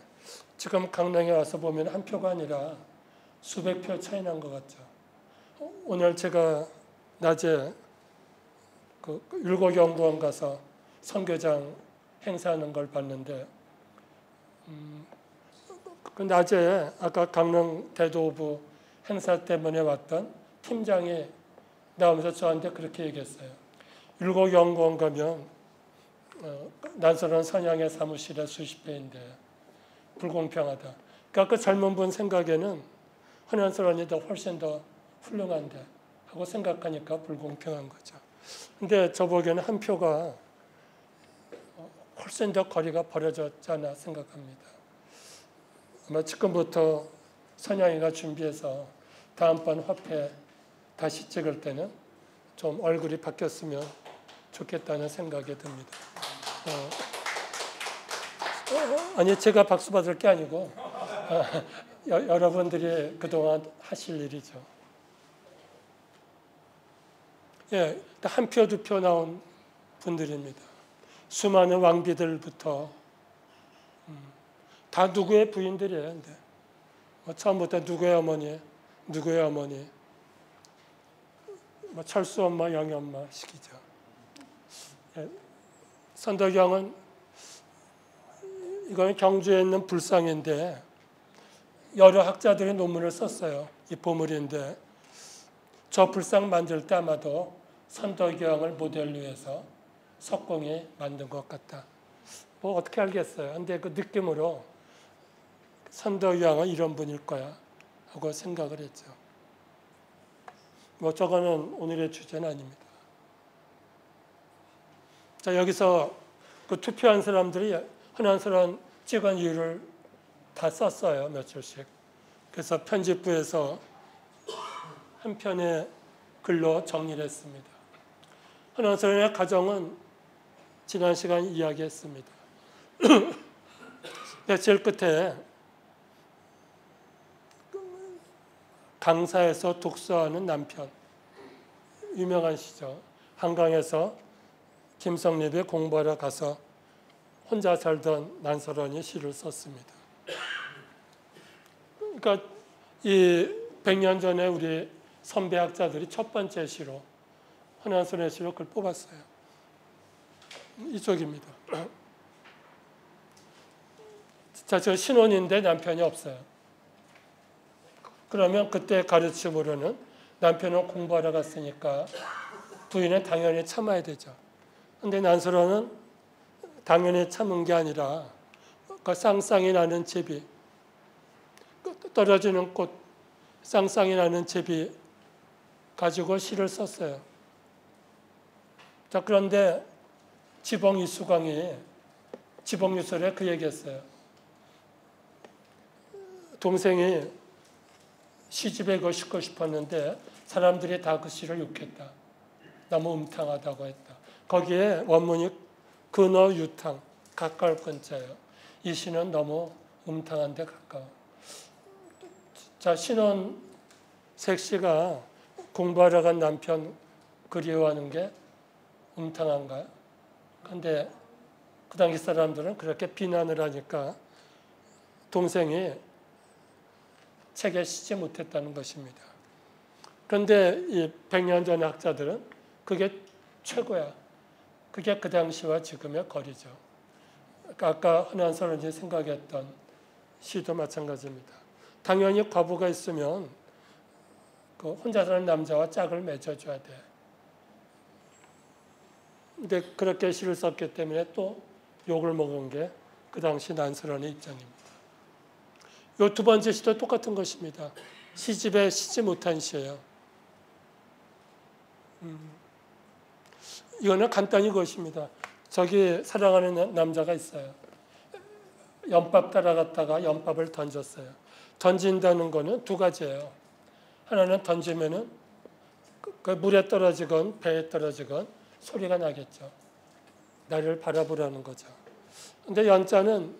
지금 강릉에 와서 보면 한 표가 아니라 수백 표 차이 난 것 같죠. 오늘 제가 낮에 그 율곡연구원 가서 선교장 행사하는 걸 봤는데 그 낮에 아까 강릉 대도부 행사 때문에 왔던 팀장이 나오면서 저한테 그렇게 얘기했어요. 율곡연구원 가면 난설원 선양의 사무실에 수십 배인데 불공평하다. 그러니까 그 젊은 분 생각에는 헌안설원이 더 훨씬 더 훌륭한데 하고 생각하니까 불공평한 거죠. 근데 저 보기에는 한 표가 훨씬 더 거리가 벌어졌지 않나 생각합니다. 아마 지금부터 선양이가 준비해서 다음번 화폐 다시 찍을 때는 좀 얼굴이 바뀌었으면 좋겠다는 생각이 듭니다. 아니 제가 박수 받을 게 아니고 여러분들이 그동안 하실 일이죠. 예, 한 표, 두 표 나온 분들입니다. 수많은 왕비들부터 다 누구의 부인들이에요. 근데 처음부터 누구의 어머니, 누구의 어머니, 철수 엄마, 영희 엄마 시키죠. 예, 선덕여왕은 이건 경주에 있는 불상인데 여러 학자들이 논문을 썼어요. 이 보물인데 저 불상 만들 때 아마도 선덕여왕을 모델로 해서 석공이 만든 것 같다. 뭐 어떻게 알겠어요. 근데 그 느낌으로 선덕여왕은 이런 분일 거야 하고 생각을 했죠. 뭐 저거는 오늘의 주제는 아닙니다. 자, 여기서 그 투표한 사람들이 흔한스러운 찍은 이유를 다 썼어요. 며칠씩. 그래서 편집부에서 한 편의 글로 정리를 했습니다. 흔한스러운의 가정은 지난 시간 이야기했습니다. 며칠 끝에 강사에서 독서하는 남편, 유명한 시죠. 한강에서 김성립이 공부하러 가서 혼자 살던 난설원이 시를 썼습니다. 그러니까 이 100년 전에 우리 선배 학자들이 첫 번째 시로 흔한스러운 시로 그걸 뽑았어요. 이쪽입니다. 자, 저 신혼인데 남편이 없어요. 그러면 그때 가르침으로는 남편은 공부하러 갔으니까 부인은 당연히 참아야 되죠. 근데 난설원은 당연히 참은 게 아니라 그 쌍쌍이 나는 제비, 떨어지는 꽃, 쌍쌍이 나는 제비 가지고 시를 썼어요. 자, 그런데 지봉 이수광이 지봉유설에 그 얘기했어요. 동생이 시집에 그거 싣고 싶었는데 사람들이 다 그 시를 욕했다. 너무 음탕하다고 했다. 거기에 원문이 근어 유탕, 가까울 건자예요. 이 시는 너무 음탕한데 가까워. 자, 신혼색 씨가 공부하러 간 남편 그리워하는 게 음탕한가요? 그런데 그 당시 사람들은 그렇게 비난을 하니까 동생이 책에 쓰지 못했다는 것입니다. 그런데 이 100년 전 학자들은 그게 최고야. 그게 그 당시와 지금의 거리죠. 아까 흔한스러운지 생각했던 시도 마찬가지입니다. 당연히 과부가 있으면 그 혼자 사는 남자와 짝을 맺어줘야 돼. 근데 그렇게 시를 썼기 때문에 또 욕을 먹은 게 그 당시 난설원의 입장입니다. 요 두 번째 시도 똑같은 것입니다. 시집에 시지 못한 시예요. 이거는 간단히 그것입니다. 저기 사랑하는 남자가 있어요. 연밥 따라갔다가 연밥을 던졌어요. 던진다는 거는 두 가지예요. 하나는 던지면은 그 물에 떨어지건 배에 떨어지건 소리가 나겠죠. 나를 바라보라는 거죠. 근데 연자는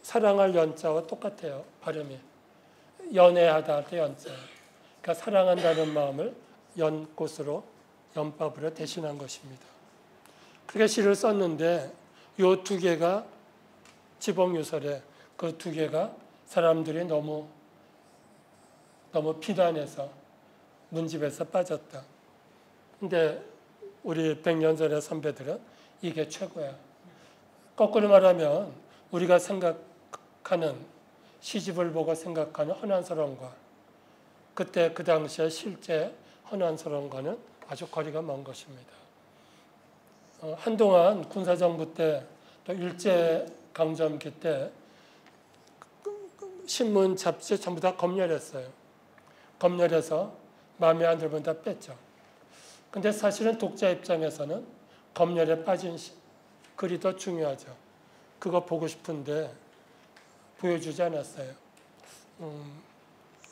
사랑할 연자와 똑같아요. 발음이. 연애하다 할 때 연자예요. 그러니까 사랑한다는 마음을 연꽃으로 연밥으로 대신한 것입니다. 그렇게 시를 썼는데 이 두 개가 지봉유설에 그 두 개가 사람들이 너무 비난해서 문집에서 빠졌다. 근데 우리 100년 전의 선배들은 이게 최고야. 거꾸로 말하면 우리가 생각하는 시집을 보고 생각하는 흔한스러움과 그때 그 당시에 실제 흔한스러움과는 아주 거리가 먼 것입니다. 한동안 군사정부 때 또 일제강점기 때 신문, 잡지 전부 다 검열했어요. 검열해서 마음에 안 들면 다 뺐죠. 근데 사실은 독자 입장에서는 검열에 빠진 글이 더 중요하죠. 그거 보고 싶은데 보여주지 않았어요.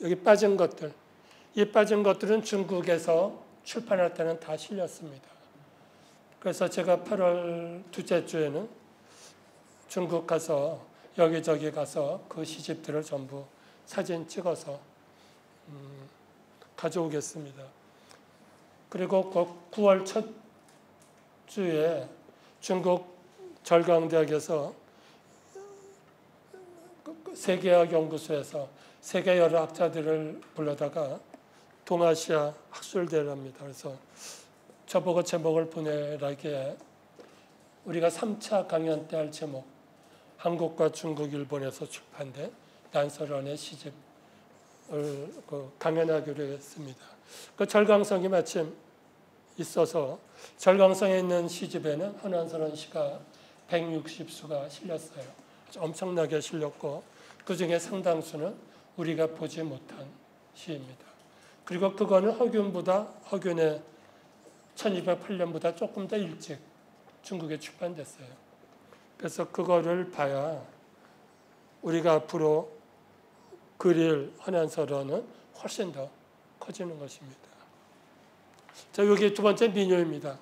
여기 빠진 것들. 이 빠진 것들은 중국에서 출판할 때는 다 실렸습니다. 그래서 제가 8월 둘째 주에는 중국 가서 여기저기 가서 그 시집들을 전부 사진 찍어서 가져오겠습니다. 그리고 9월 첫 주에 중국 절강대학에서 세계학 연구소에서 세계 여러 학자들을 불러다가 동아시아 학술대회를 합니다. 그래서 저보고 제목을 보내라기에 우리가 3차 강연 때 할 제목, 한국과 중국, 일본에서 출판된 난설원의 시집을 강연하기로 했습니다. 그 절강성이 마침 있어서 절강성에 있는 시집에는 헌안설원 시가 160수가 실렸어요. 엄청나게 실렸고 그중에 상당수는 우리가 보지 못한 시입니다. 그리고 그거는 허균의 1208년보다 조금 더 일찍 중국에 출판됐어요. 그래서 그거를 봐야 우리가 앞으로 그릴 헌안설원은 훨씬 더 커지는 것입니다. 자, 여기 두 번째 민요입니다.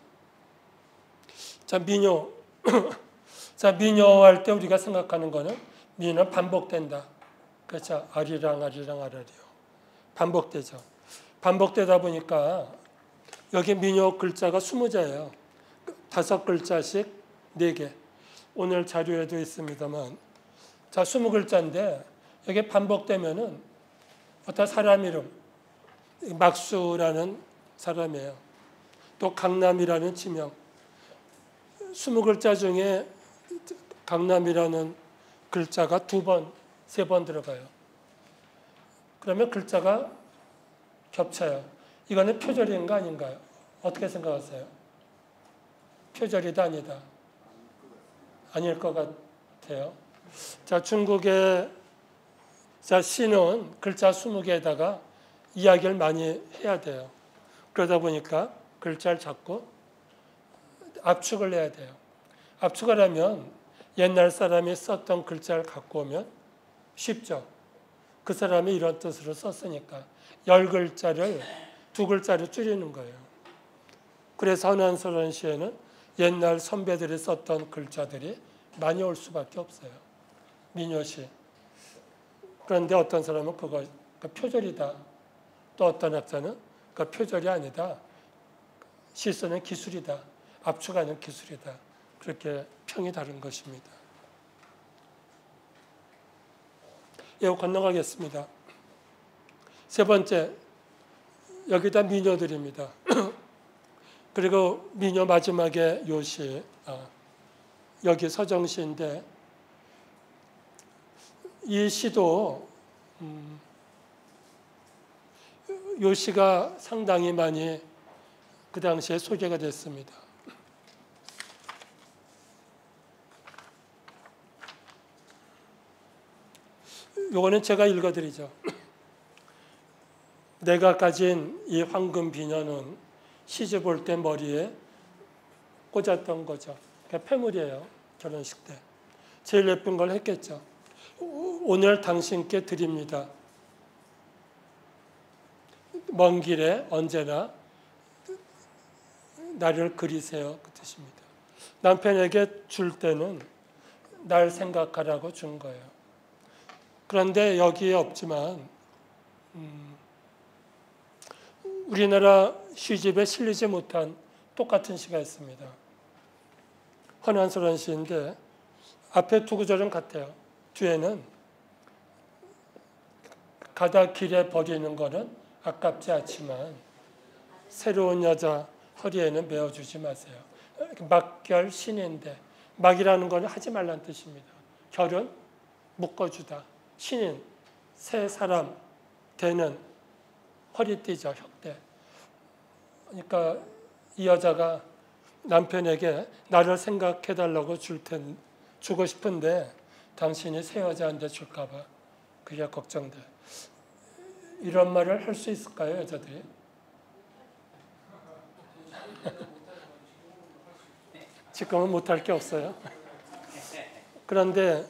자, 민요. 자, 민요할 때 우리가 생각하는 거는 민요는 반복된다. 그렇죠. 아리랑 아리랑 아라리요. 반복되죠. 반복되다 보니까 여기 민요 글자가 20자예요. 5글자씩 4개. 오늘 자료에도 있습니다만 자, 20글자인데 여기 반복되면은 어떤 사람 이름, 막수라는 사람이에요. 또 강남이라는 지명. 20글자 중에 강남이라는 글자가 2번, 3번 들어가요. 그러면 글자가 겹쳐요. 이거는 표절인가 아닌가요? 어떻게 생각하세요? 표절이다 아니다? 아닐 것 같아요. 자, 중국의 시는 글자 20개에다가 이야기를 많이 해야 돼요. 그러다 보니까 글자를 잡고 압축을 해야 돼요. 압축을 하면 옛날 사람이 썼던 글자를 갖고 오면 쉽죠. 그 사람이 이런 뜻으로 썼으니까 10글자를 2글자로 줄이는 거예요. 그래서 헌안설원 시에는 옛날 선배들이 썼던 글자들이 많이 올 수밖에 없어요. 민요시. 그런데 어떤 사람은 그거 표절이다. 또 어떤 학자는 그 표절이 아니다. 시 쓰는 기술이다. 압축하는 기술이다. 그렇게 평이 다른 것입니다. 이거 건너가겠습니다. 세 번째, 여기다 민요들입니다. 그리고 민요 마지막에 요시, 여기 서정시인데 이 시도 요시가 상당히 많이 그 당시에 소개가 됐습니다. 요거는 제가 읽어드리죠. 내가 가진 이 황금 비녀는 시집 볼 때 머리에 꽂았던 거죠. 그러니까 폐물이에요. 결혼식 때. 제일 예쁜 걸 했겠죠. 오늘 당신께 드립니다. 먼 길에 언제나 나를 그리세요. 그 뜻입니다. 남편에게 줄 때는 날 생각하라고 준 거예요. 그런데 여기에 없지만 우리나라 시집에 실리지 못한 똑같은 시가 있습니다. 헌안설원 시인데 앞에 두 구절은 같아요. 뒤에는 가다 길에 버리는 거는 아깝지 않지만 새로운 여자 허리에는 메어주지 마세요. 막결 신인데 막이라는 거는 하지 말라는 뜻입니다. 결은 묶어주다. 신인, 새 사람 되는 허리띠죠. 혁대. 그러니까 이 여자가 남편에게 나를 생각해달라고 주고 싶은데 당신이 새 여자한테 줄까 봐 그게 걱정돼. 이런 말을 할 수 있을까요, 여자들이? 지금은 못할 게 없어요. 그런데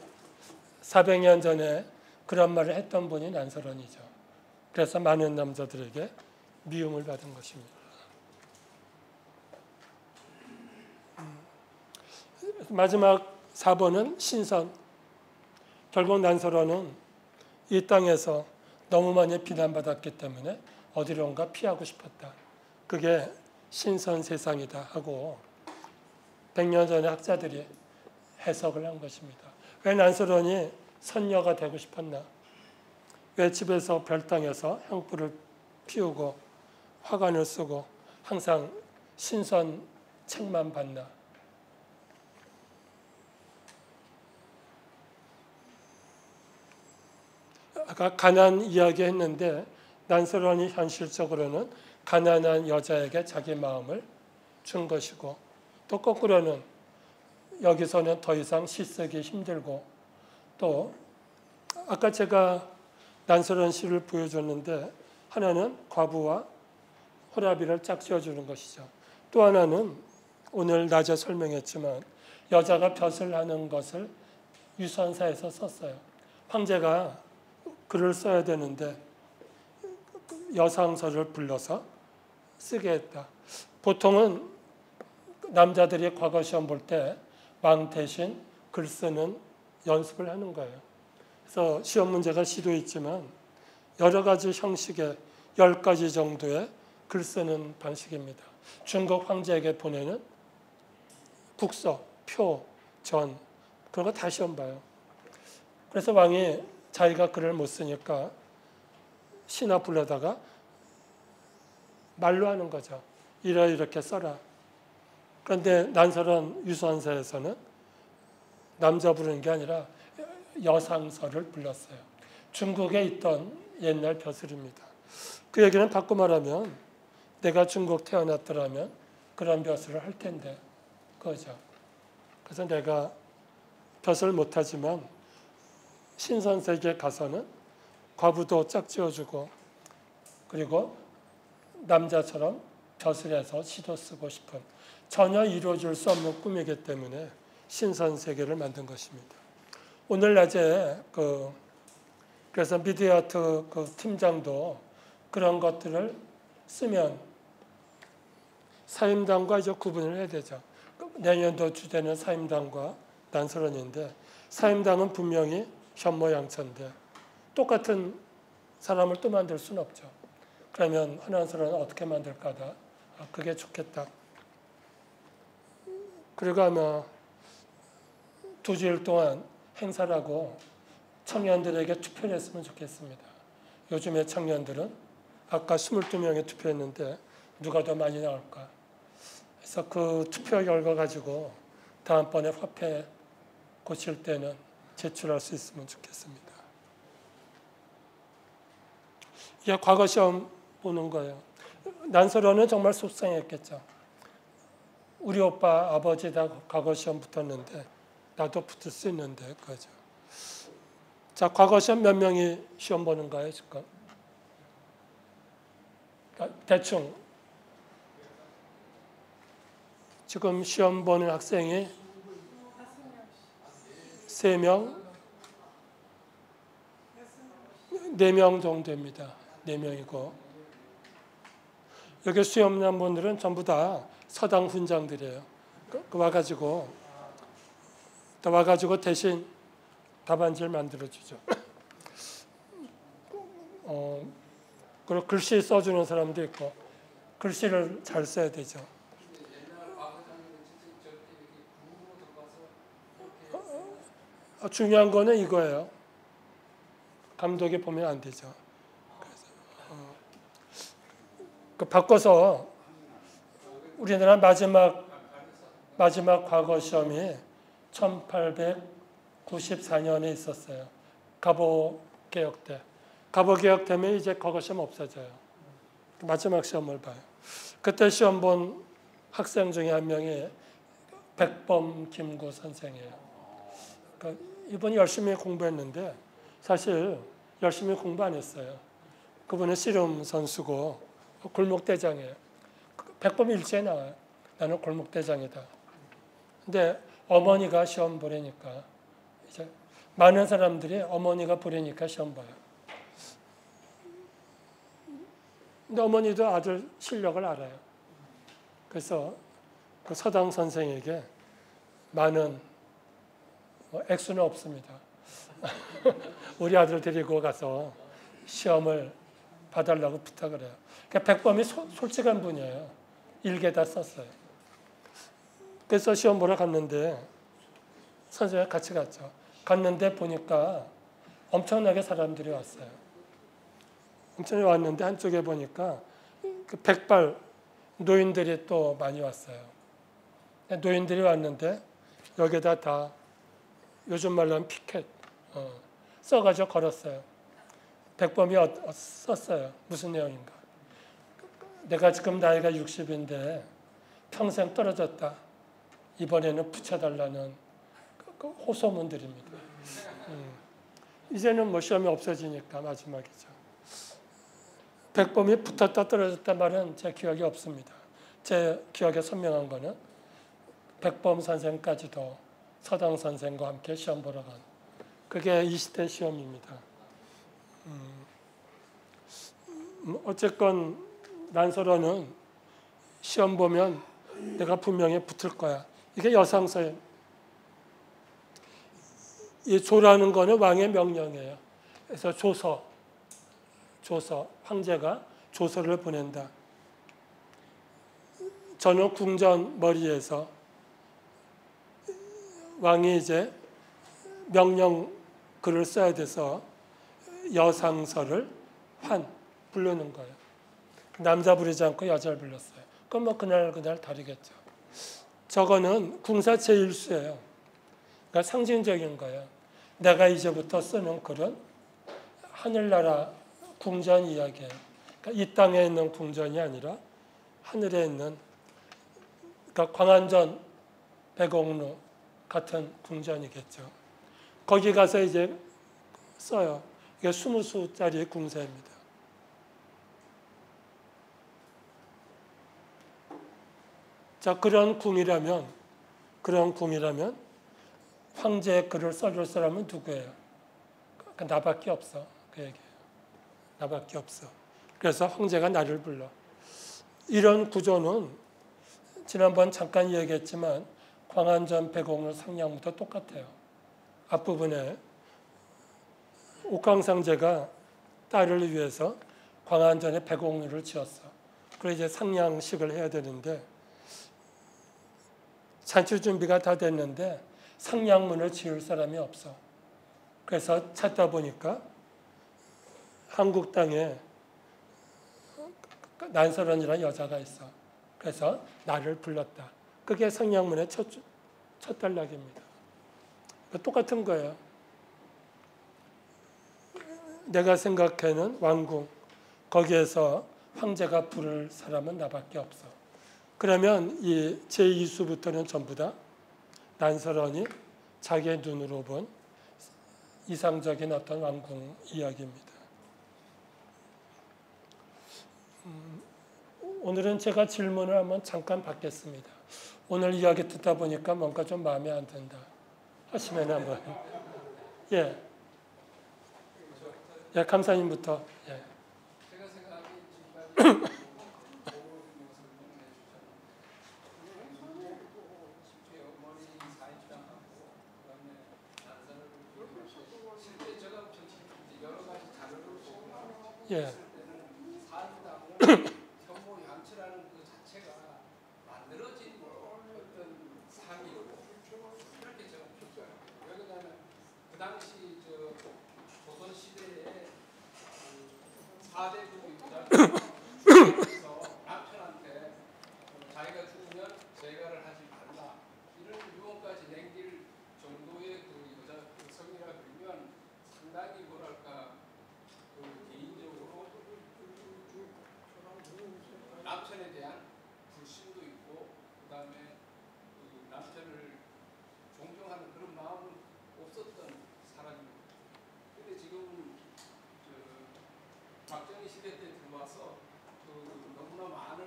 400년 전에 그런 말을 했던 분이 난설원이죠. 그래서 많은 남자들에게 미움을 받은 것입니다. 마지막 4번은 신선. 결국 난설원은 이 땅에서 너무 많이 비난받았기 때문에 어디론가 피하고 싶었다. 그게 신선 세상이다 하고 100년 전에 학자들이 해석을 한 것입니다. 왜 난스론이 선녀가 되고 싶었나? 왜 집에서 별당에서 향불을 피우고 화관을 쓰고 항상 신선 책만 봤나? 아까 가난 이야기 했는데 난스론이 현실적으로는 가난한 여자에게 자기 마음을 준 것이고 또 거꾸로는 여기서는 더 이상 시 쓰기 힘들고 또 아까 제가 난스론 시를 보여줬는데 하나는 과부와 호라비를 짝지어주는 것이죠. 또 하나는 오늘 낮에 설명했지만 여자가 벼슬 하는 것을 유선사에서 썼어요. 황제가 글을 써야 되는데 여상서를 불러서 쓰게 했다. 보통은 남자들이 과거 시험 볼 때 왕 대신 글 쓰는 연습을 하는 거예요. 그래서 시험 문제가 시도 있지만 여러 가지 형식의 10가지 정도의 글 쓰는 방식입니다. 중국 황제에게 보내는 국서, 표, 전 그런 거 다 시험 봐요. 그래서 왕이 자기가 글을 못 쓰니까 시나 불러다가 말로 하는 거죠. 이렇게 써라. 그런데 난스론 유선사에서는 남자 부르는 게 아니라 여상서를 불렀어요. 중국에 있던 옛날 벼슬입니다. 그 얘기는 바꿔 말하면 내가 중국 태어났더라면 그런 벼슬을 할 텐데 그거죠. 그래서 내가 벼슬 못하지만 신선세계에 가서는 과부도 짝지어주고 그리고 남자처럼 벼슬해서 시도 쓰고 싶은 전혀 이루어질 수 없는 꿈이기 때문에 신선세계를 만든 것입니다. 오늘 낮에 그래서 미디어아트 팀장도 그런 것들을 쓰면 사임당과 이제 구분을 해야 되죠. 내년도 주제는 사임당과 난스론인데 사임당은 분명히 현모양처인데 똑같은 사람을 또 만들 수는 없죠. 그러면 한난스론은 어떻게 만들까다. 그게 좋겠다. 그리고 아마 2주일 동안 행사를 하고 청년들에게 투표를 했으면 좋겠습니다. 요즘의 청년들은 아까 22명이 투표했는데 누가 더 많이 나올까. 그래서 그 투표 결과 가지고 다음번에 화폐 고칠 때는 제출할 수 있으면 좋겠습니다. 이게 과거 시험 보는 거예요. 난스론은 정말 속상했겠죠. 우리 오빠 아버지 다 과거 시험 붙었는데 나도 붙을 수 있는데 그거죠. 자, 과거 시험 몇 명이 시험 보는 거예요 지금? 대충 지금 시험 보는 학생이 3명, 4명 정도입니다. 4명이고 여기 수험한 분들은 전부 다 서당 훈장들이에요. 와가지고 대신 답안지를 만들어주죠. 그리고 글씨 써주는 사람도 있고 글씨를 잘 써야 되죠. 중요한 거는 이거예요. 감독이 보면 안 되죠. 바꿔서 우리나라 마지막 과거 시험이 1894년에 있었어요. 갑오개혁 때. 갑오개혁 되면 이제 과거 시험 없어져요. 마지막 시험을 봐요. 그때 시험 본 학생 중에 한 명이 백범 김구 선생이에요. 이분이 열심히 공부했는데 사실 열심히 공부 안 했어요. 그분은 씨름 선수고 골목대장이에요. 백범 일지에 나와요. 나는 골목대장이다. 근데 어머니가 시험 보려니까 이제 많은 사람들이 어머니가 보려니까 시험 봐요. 근데 어머니도 아들 실력을 알아요. 그래서 그 서당 선생에게 많은 액수는 없습니다. 우리 아들 데리고 가서 시험을 봐달라고 부탁을 해요. 그러니까 백범이 솔직한 분이에요. 일개다 썼어요. 그래서 시험 보러 갔는데 선생님과 같이 갔죠. 갔는데 보니까 엄청나게 사람들이 왔어요. 엄청나게 왔는데 한쪽에 보니까 그 백발 노인들이 또 많이 왔어요. 노인들이 왔는데 여기다 다 요즘 말로 하면 피켓 써가지고 걸었어요. 백범이 썼어요. 무슨 내용인가. 내가 지금 나이가 60인데 평생 떨어졌다. 이번에는 붙여달라는 그 호소문들입니다. 이제는 뭐 시험이 없어지니까 마지막이죠. 백범이 붙었다 떨어졌다 말은 제 기억이 없습니다. 제 기억에 선명한 거는 백범 선생까지도 서당 선생과 함께 시험 보러 간 그게 20대 시험입니다. 어쨌건 난설어는 시험 보면 내가 분명히 붙을 거야. 이게 여상서예요. 이 조라는 거는 왕의 명령이에요. 그래서 조서, 황제가 조서를 보낸다. 저는 궁전 머리에서 왕이 이제 명령 글을 써야 돼서 여상서를 부르는 거예요. 남자 부르지 않고 여자를 불렀어요. 그건 뭐 그날 다르겠죠. 저거는 궁사 제1수예요. 그러니까 상징적인 거예요. 내가 이제부터 쓰는 글은 하늘나라 궁전 이야기예요. 그러니까 이 땅에 있는 궁전이 아니라 하늘에 있는 그러니까 광안전 백옥루 같은 궁전이겠죠. 거기 가서 이제 써요. 이게 20수짜리 궁사입니다. 자, 그런 궁이라면 황제의 글을 써줄 사람은 누구예요? 나밖에 없어. 그 얘기예요. 나밖에 없어. 그래서 황제가 나를 불러. 이런 구조는 지난번 잠깐 얘기했지만 광안전 백옥루 상량부터 똑같아요. 앞부분에 옥황상제가 딸을 위해서 광안전에 백옥루를 지었어. 그래서 이제 상량식을 해야 되는데 잔치 준비가 다 됐는데 상량문을 지을 사람이 없어. 그래서 찾다 보니까 한국 땅에 난설원이라는 여자가 있어. 그래서 나를 불렀다. 그게 상량문의 첫 단락입니다. 똑같은 거예요. 내가 생각하는 왕궁, 거기에서 황제가 부를 사람은 나밖에 없어. 그러면 이 제2수부터는 전부 다 난설원이 자기의 눈으로 본 이상적인 어떤 왕궁 이야기입니다. 오늘은 제가 질문을 한번 잠깐 받겠습니다. 오늘 이야기 듣다 보니까 뭔가 좀 마음에 안 든다 하시면 한번. 예, 감사님부터. 예. 제가 생각하기에 지금까지 실제 제가 여러 가지 자료를 보고 예. 사람당은 혐오 양치라는 그 자체가 만들어진 어떤 상이고 그렇게 제가 평가해요. 왜냐하면 그 당시 조선 시대에 사대부입니다. 그래서 남편한테 자기가 죽으면 재가를 하지 말라 이런 유언까지 남길 정도의 그 여자 성이라 그러면 상당히 뭐랄까 개인적으로 남편에 대한 불신도 있고 그다음에 남편을 존경하는 그런 마음은 없었던 사람입니다. 근데 지금 박정희 시대 때 들어와서 너무나 많은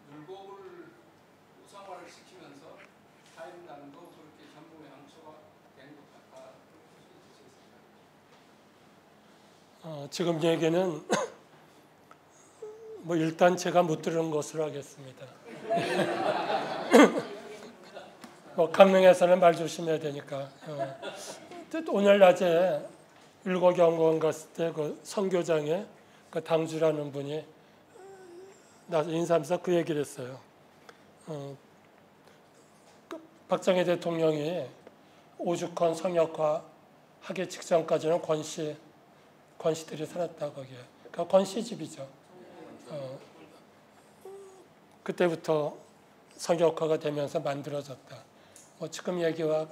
율곡을 우상화를 시키면서 타임라는 거 그렇게 전무양처가 된 것 같다. 지금 얘기는 뭐 일단 제가 못 들은 것으로 하겠습니다. 뭐 강릉에서는 말 조심해야 되니까. 오늘 낮에 율곡연구원 갔을 때 그 선교장에 그 당주라는 분이 나서 인사하면서 그 얘기를 했어요. 박정희 대통령이 오죽헌 성역화 하기 직전까지는 권씨들이 살았다 거기에. 그러니까 권씨 집이죠. 그때부터 성역화가 되면서 만들어졌다. 뭐 지금 얘기와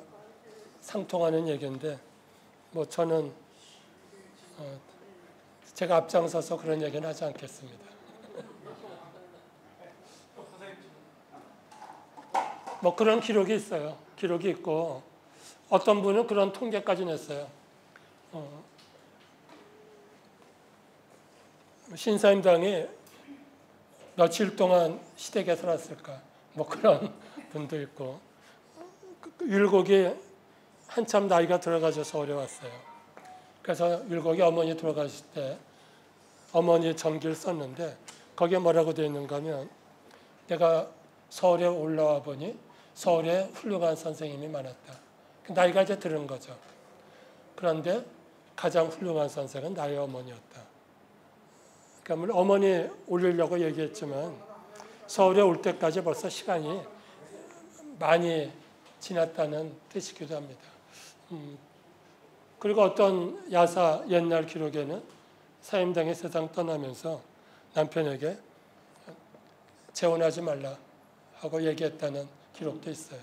상통하는 얘기인데 뭐 저는 제가 앞장서서 그런 얘기는 하지 않겠습니다. 뭐 그런 기록이 있어요. 기록이 있고 어떤 분은 그런 통계까지 냈어요. 신사임당이 며칠 동안 시댁에 살았을까? 뭐 그런 분도 있고 율곡이 한참 나이가 들어가서 서울에 왔어요. 그래서 율곡이 어머니 돌아가실 때 어머니 전기를 썼는데 거기에 뭐라고 되어 있는가 하면 내가 서울에 올라와 보니 서울에 훌륭한 선생님이 많았다. 나이가 이제 들은 거죠. 그런데 가장 훌륭한 선생은 나의 어머니였다. 그러니까 물론 어머니 올리려고 얘기했지만 서울에 올 때까지 벌써 시간이 많이 지났다는 뜻이기도 합니다. 그리고 어떤 야사 옛날 기록에는 사임당이 세상 떠나면서 남편에게 재혼하지 말라 하고 얘기했다는 기록도 있어요.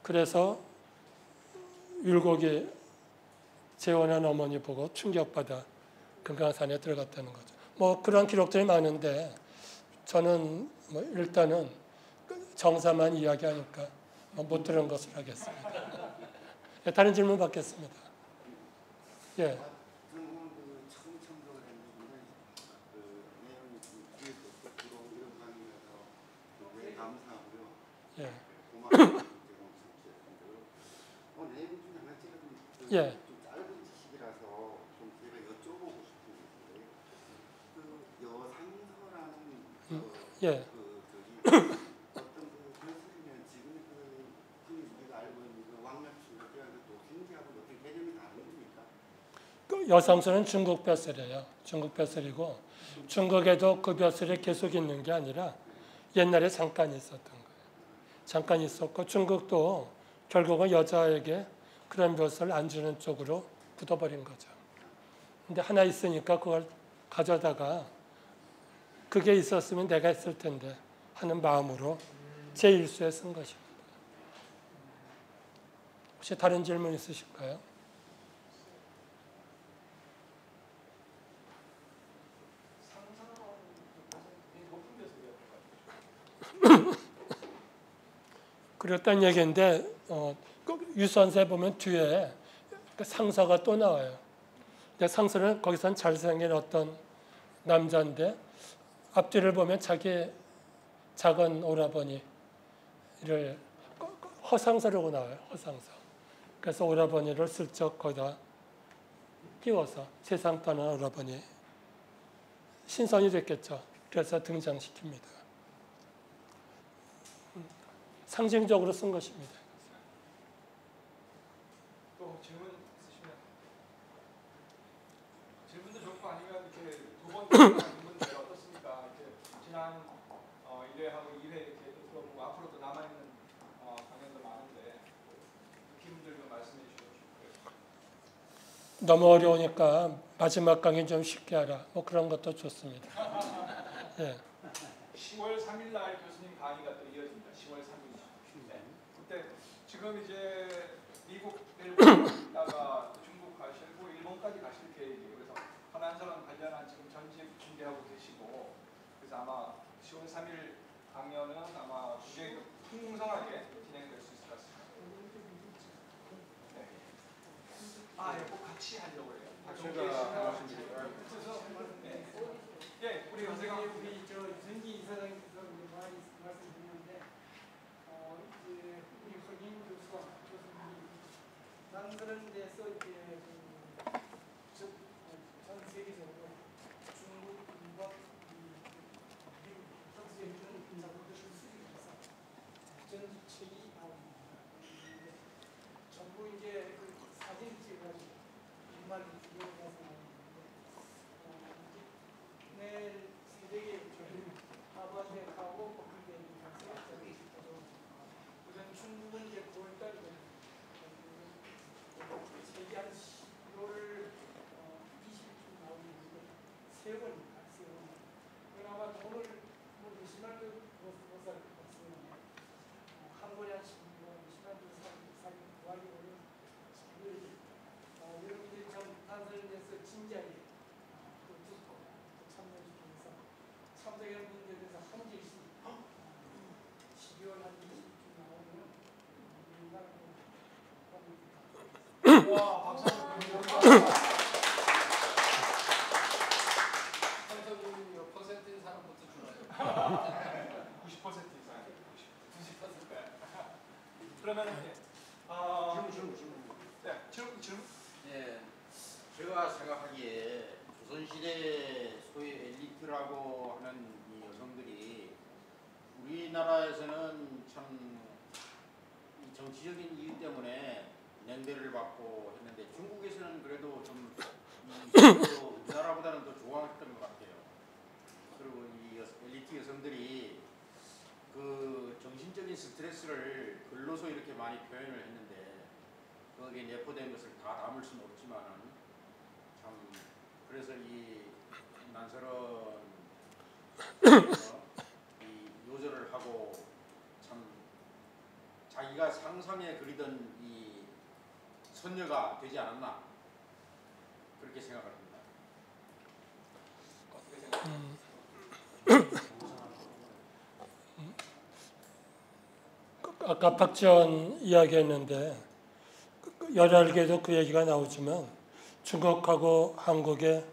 그래서 율곡이 재혼한 어머니 보고 충격받아 금강산에 들어갔다는 거죠. 뭐 그런 기록들이 많은데 저는 뭐 일단은 정사만 이야기하니까 못 들은 것을 하겠습니다. 다른 질문 받겠습니다. 예. 저는 그 처음 참석을 했는데 그 내용이 뒤에서 들어오고 이런 강의라서 왜 감사하고요. 예. 고마워요. 내용 중에 하나 제가 예. 좀 짧은 지식이라서 좀 제가 여쭤보고 싶은 게 있는데 그 여상서라는 예. 어떤 그 교수님은 지금 그 흔히 우리가 알고 있는 그 왕락춘덕이라는 도생지하고 어떤 개념이 다른 겁니까? 그 여상서는 중국 벼슬이에요. 중국 벼슬이고 중국에도 그 벼슬이 계속 있는 게 아니라 옛날에 잠깐 있었던 거예요. 잠깐 있었고 중국도 결국은 여자에게 그런 벼슬을 안 주는 쪽으로 굳어버린 거죠. 근데 하나 있으니까 그걸 가져다가 그게 있었으면 내가 했을 텐데 하는 마음으로 제1수에 쓴 것입니다. 혹시 다른 질문 있으실까요? 그랬다는 얘기인데 유선서에 보면 뒤에 상서가 또 나와요. 근데 상서는 거기선 잘생긴 어떤 남자인데 앞뒤를 보면 자기 작은 오라버니를 허상서라고 나와요. 허상서. 그래서 오라버니를 슬쩍 거기다 띄워서 세상 떠난 오라버니 신선이 됐겠죠. 그래서 등장시킵니다. 상징적으로 쓴 것입니다. 또 질문 있으시면 질문도 좋고 아니면 이렇게 두 번째 질문들 어떻습니까? 이제 지난 1회하고 2회 이렇게 들어보고 앞으로도 남아 있는 강연도 많은데 느낌들 좀 말씀해 주시고 싶고요. 너무 어려우니까 마지막 강의 좀 쉽게 하라. 뭐 그런 것도 좋습니다. 예. 10월 3일 날 교수님 강의가 또 이어집니다. 10월 3일. 네. 그때 지금 이제 미국 내려가다가 중국 가시고 일본까지 가실 계획이에요. 그래서 한한사랑 관련한 지금 전집 준비하고 계시고 그래서 아마 10월 3일 강연은 아마 굉장히 풍성하게 진행될 수 있을 것 같습니다. 네. 예, 꼭 같이 하려고 해요. 예, 우리 선생님. 우리 유승기 이사장님께서 말씀드렸는데 이제 우리 허긴 교수와 교수님이 그런 데서 이제 전 세계적으로 중국, 일본, 미국, 프랑스에 있는 자본들을 수립해서 전책이 나옵니다. 전부 이제 그 사진 찍어가지고 정말 기억나서 나오는데 내일 새벽에 와, 박수. 상점이 몇 퍼센트인 사람부터 주나요? 90% 이상. 90%. 그러면 질문. 네, 질문. 예, 제가 생각하기에 조선시대 소위 엘리트라고 하는 이 여성들이 우리나라에서는 참 이 정치적인 이유 때문에 냉대를 받고 했는데 중국에서는 그래도 좀 우리나라보다는 더 좋아했던 것 같아요. 그리고 이 엘리트 여성들이 그 정신적인 스트레스를 글로서 이렇게 많이 표현을 했는데 거기에 내포된 것을 다 담을 수는 없지만은 참 그래서 이 난설은 이 요절을 하고 참 자기가 상상에 그리던 이 선녀가 되지 않았나 그렇게 생각합니다. 아까 박지원 이야기했는데 열알게도 그 얘기가 나오지만 중국하고 한국의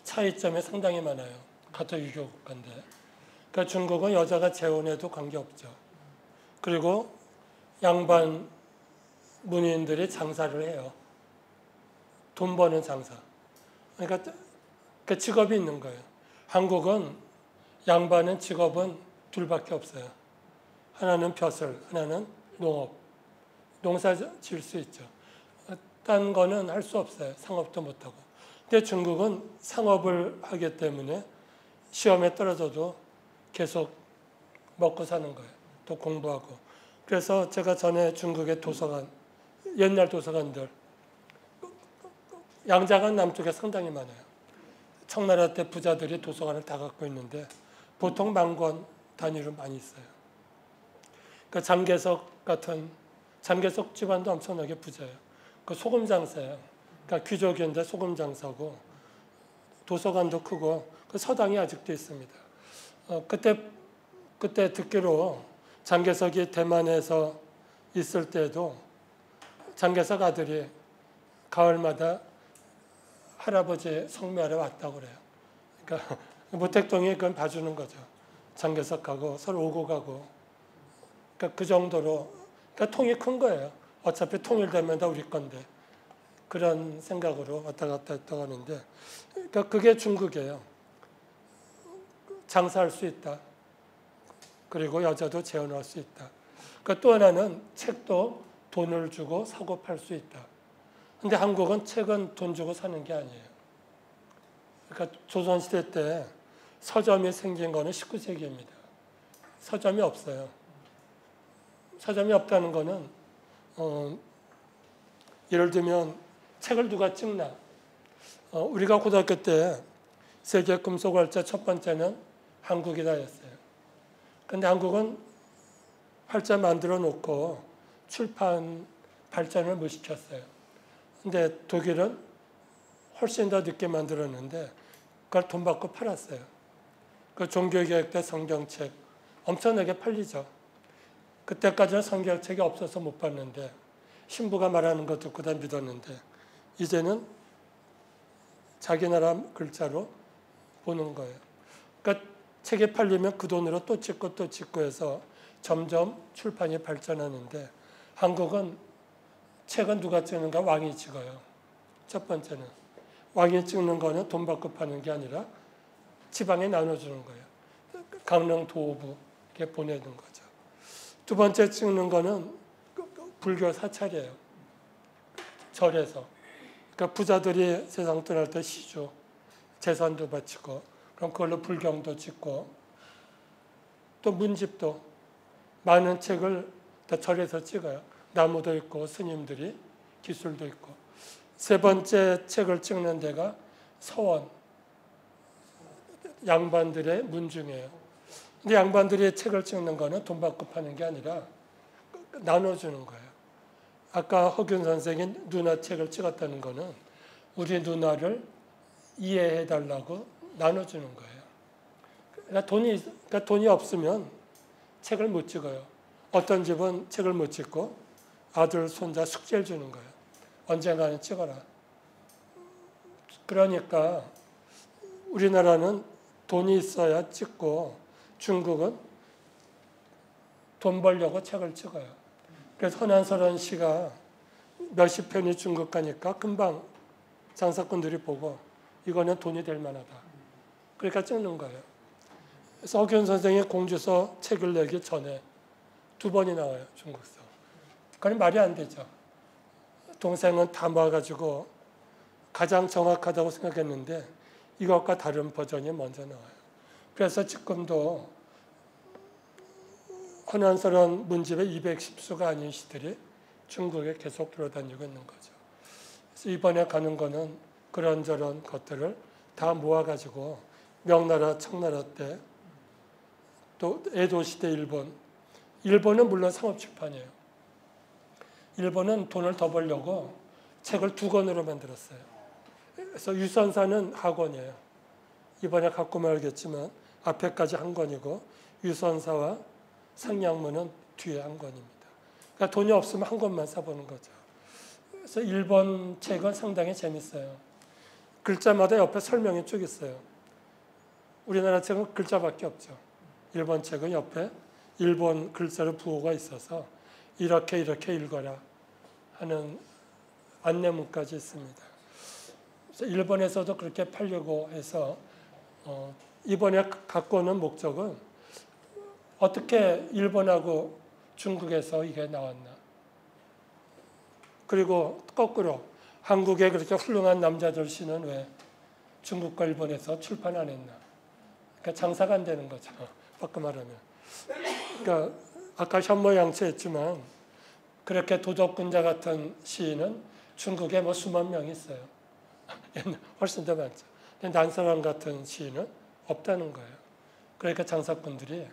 차이점이 상당히 많아요. 같은 유교 국가인데. 그러니까 중국은 여자가 재혼해도 관계없죠. 그리고 양반 문인들이 장사를 해요. 돈 버는 장사. 그러니까 그 직업이 있는 거예요. 한국은 양반은 직업은 둘밖에 없어요. 하나는 벼슬, 하나는 농업. 농사 지을 수 있죠. 딴 거는 할 수 없어요. 상업도 못하고. 근데 중국은 상업을 하기 때문에 시험에 떨어져도 계속 먹고 사는 거예요. 또 공부하고. 그래서 제가 전에 중국의 도서관, 옛날 도서관들, 양자간 남쪽에 상당히 많아요. 청나라 때 부자들이 도서관을 다 갖고 있는데 보통 만권 단위로 많이 있어요. 그 장개석 같은 장개석 집안도 엄청나게 부자예요. 그 소금 장사예요. 그러니까 귀족인데 소금 장사고 도서관도 크고 그 서당이 아직도 있습니다. 그때 듣기로 장개석이 대만에서 있을 때도 장개석 아들이 가을마다 할아버지 성묘하러 왔다고 그래요. 그러니까 모택동이 그건 봐주는 거죠. 장개석하고 서로 오고 가고. 그러니까 그 정도로 그러니까 통이 큰 거예요. 어차피 통일되면 다 우리 건데 그런 생각으로 왔다 갔다 했다고 하는데 그러니까 그게 중국이에요. 장사할 수 있다. 그리고 여자도 재혼할 수 있다. 그러니까 또 하나는 책도 돈을 주고 사고 팔 수 있다. 근데 한국은 책은 돈 주고 사는 게 아니에요. 그러니까 조선시대 때 서점이 생긴 거는 19세기입니다. 서점이 없어요. 서점이 없다는 거는 예를 들면 책을 누가 찍나. 우리가 고등학교 때 세계 금속월자 첫 번째는 한국이다였어요. 근데 한국은 활자 만들어 놓고 출판 발전을 못 시켰어요. 근데 독일은 훨씬 더 늦게 만들었는데 그걸 돈 받고 팔았어요. 그 종교개혁 때 성경책 엄청나게 팔리죠. 그때까지는 성경책이 없어서 못 봤는데 신부가 말하는 거 듣고 다 믿었는데 이제는 자기 나라 글자로 보는 거예요. 그러니까 책이 팔리면 그 돈으로 또 찍고 또 찍고 해서 점점 출판이 발전하는데 한국은 책은 누가 찍는가? 왕이 찍어요. 첫 번째는. 왕이 찍는 거는 돈 받고 파는 게 아니라 지방에 나눠주는 거예요. 강릉 도읍에 보내는 거죠. 두 번째 찍는 거는 불교 사찰이에요. 절에서. 그러니까 부자들이 세상 떠날 때 시주, 재산도 바치고 그럼 그걸로 불경도 찍고 또 문집도 많은 책을 다 절에서 찍어요. 나무도 있고 스님들이 기술도 있고. 세 번째 책을 찍는 데가 서원, 양반들의 문중이에요. 근데 양반들이 책을 찍는 거는 돈 받고 파는 게 아니라 나눠주는 거예요. 아까 허균 선생이 누나 책을 찍었다는 거는 우리 누나를 이해해달라고 나눠주는 거예요. 그러니까 돈이 없으면 책을 못 찍어요. 어떤 집은 책을 못 찍고 아들, 손자 숙제를 주는 거예요. 언젠가는 찍어라. 그러니까 우리나라는 돈이 있어야 찍고 중국은 돈 벌려고 책을 찍어요. 그래서 허난설원 씨가 몇십 편이 중국 가니까 금방 장사꾼들이 보고 이거는 돈이 될 만하다. 그러니까 찍는 거예요. 그래서 허균 선생이 공주서 책을 내기 전에 2번이 나와요. 중국서. 그건 말이 안 되죠. 동생은 다 모아가지고 가장 정확하다고 생각했는데 이것과 다른 버전이 먼저 나와요. 그래서 지금도 허난설원 문집의 210수가 아닌 시들이 중국에 계속 돌아다니고 있는 거죠. 그래서 이번에 가는 거는 그런저런 것들을 다 모아가지고 명나라, 청나라 때 또 에도 시대 일본은 물론 상업출판이에요. 일본은 돈을 더 벌려고 책을 2권으로 만들었어요. 그래서 유선사는 하권이에요. 이번에 갖고 말겠지만 앞에까지 한 권이고 유선사와 상냥문은 뒤에 한 권입니다. 그러니까 돈이 없으면 한 권만 사보는 거죠. 그래서 일본 책은 상당히 재밌어요. 글자마다 옆에 설명이 쭉 있어요. 우리나라 책은 글자밖에 없죠. 일본 책은 옆에 일본 글자로 부호가 있어서 이렇게 읽어라 하는 안내문까지 있습니다. 그래서 일본에서도 그렇게 팔려고 해서 이번에 갖고 오는 목적은 어떻게 일본하고 중국에서 이게 나왔나. 그리고 거꾸로 한국에 그렇게 훌륭한 남자들 시는 왜 중국과 일본에서 출판 안 했나. 그러니까 장사가 안 되는 거죠. 바꿔 말하면. 그러니까 아까 현모양처했지만 그렇게 도덕군자 같은 시인은 중국에 뭐 수만 명 있어요. 훨씬 더 많죠. 근데 난사람 같은 시인은 없다는 거예요. 그러니까 장사꾼들이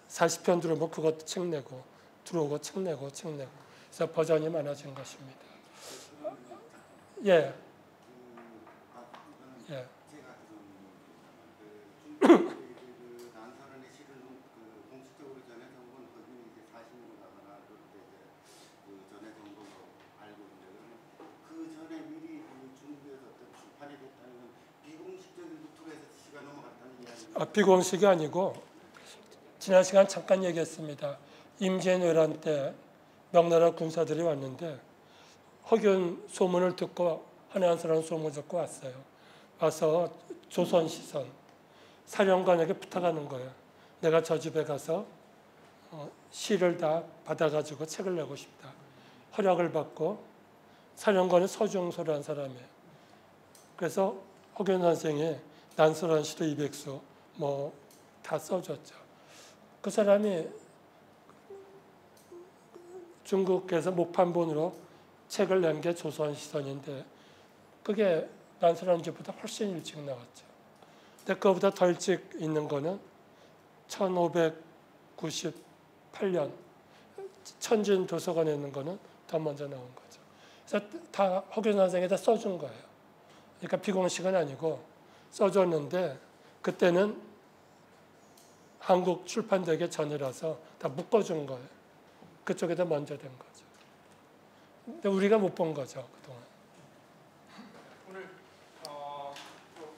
40편 들어오면 그것도 책 내고 들어오고 책 내고 그래서 버전이 많아진 것입니다. 예. 예. 난설원의 시를 공식적으로 전해서 온 건 거기는 이제 사신으로 나거나 그럴 때 그 전해서 온 걸로 알고 있는데 그 전에 미리 중국에서 어떤 출판이 됐다는 건 비공식적인 루트에서 시가 넘어갔다는 이야기입니다. 비공식이 아니고 지난 시간 잠깐 얘기했습니다. 임진왜란 때 명나라 군사들이 왔는데 허균 소문을 듣고 허난설원 소문을 듣고 왔어요. 와서 조선시선 사령관에게 부탁하는 거예요. 내가 저 집에 가서 시를 다 받아가지고 책을 내고 싶다. 허락을 받고 사령관은 서중소라는 사람이에요. 그래서 허균 선생이 난설원 시도 200수 뭐 다 써줬죠. 그 사람이 중국에서 목판본으로 책을 낸 게 조선시선인데 그게 난설원 집보다 훨씬 일찍 나왔죠. 근데 그거보다 더 일찍 있는 거는 1598년 천진 도서관에 있는 거는 더 먼저 나온 거죠. 그래서 다 허균 선생에다 써준 거예요. 그러니까 비공식은 아니고 써줬는데 그때는 한국 출판되기 전이라서 다 묶어준 거예요. 그쪽에다 먼저 된 거죠. 근데 우리가 못 본 거죠, 그동안. 오늘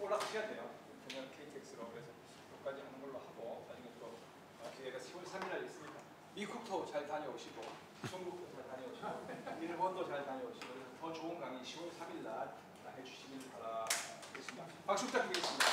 올라가셔야 돼요. 그냥 KTX로 그래서 여기까지 하는 걸로 하고 나중에 또 기회가 10월 3일 날 있으니까 미국도 잘 다녀오시고 중국도 잘 다녀오시고 일본도 잘 다녀오시고 더 좋은 강의 10월 3일 날 해주시길 바라겠습니다. 박수 부탁드리겠습니다.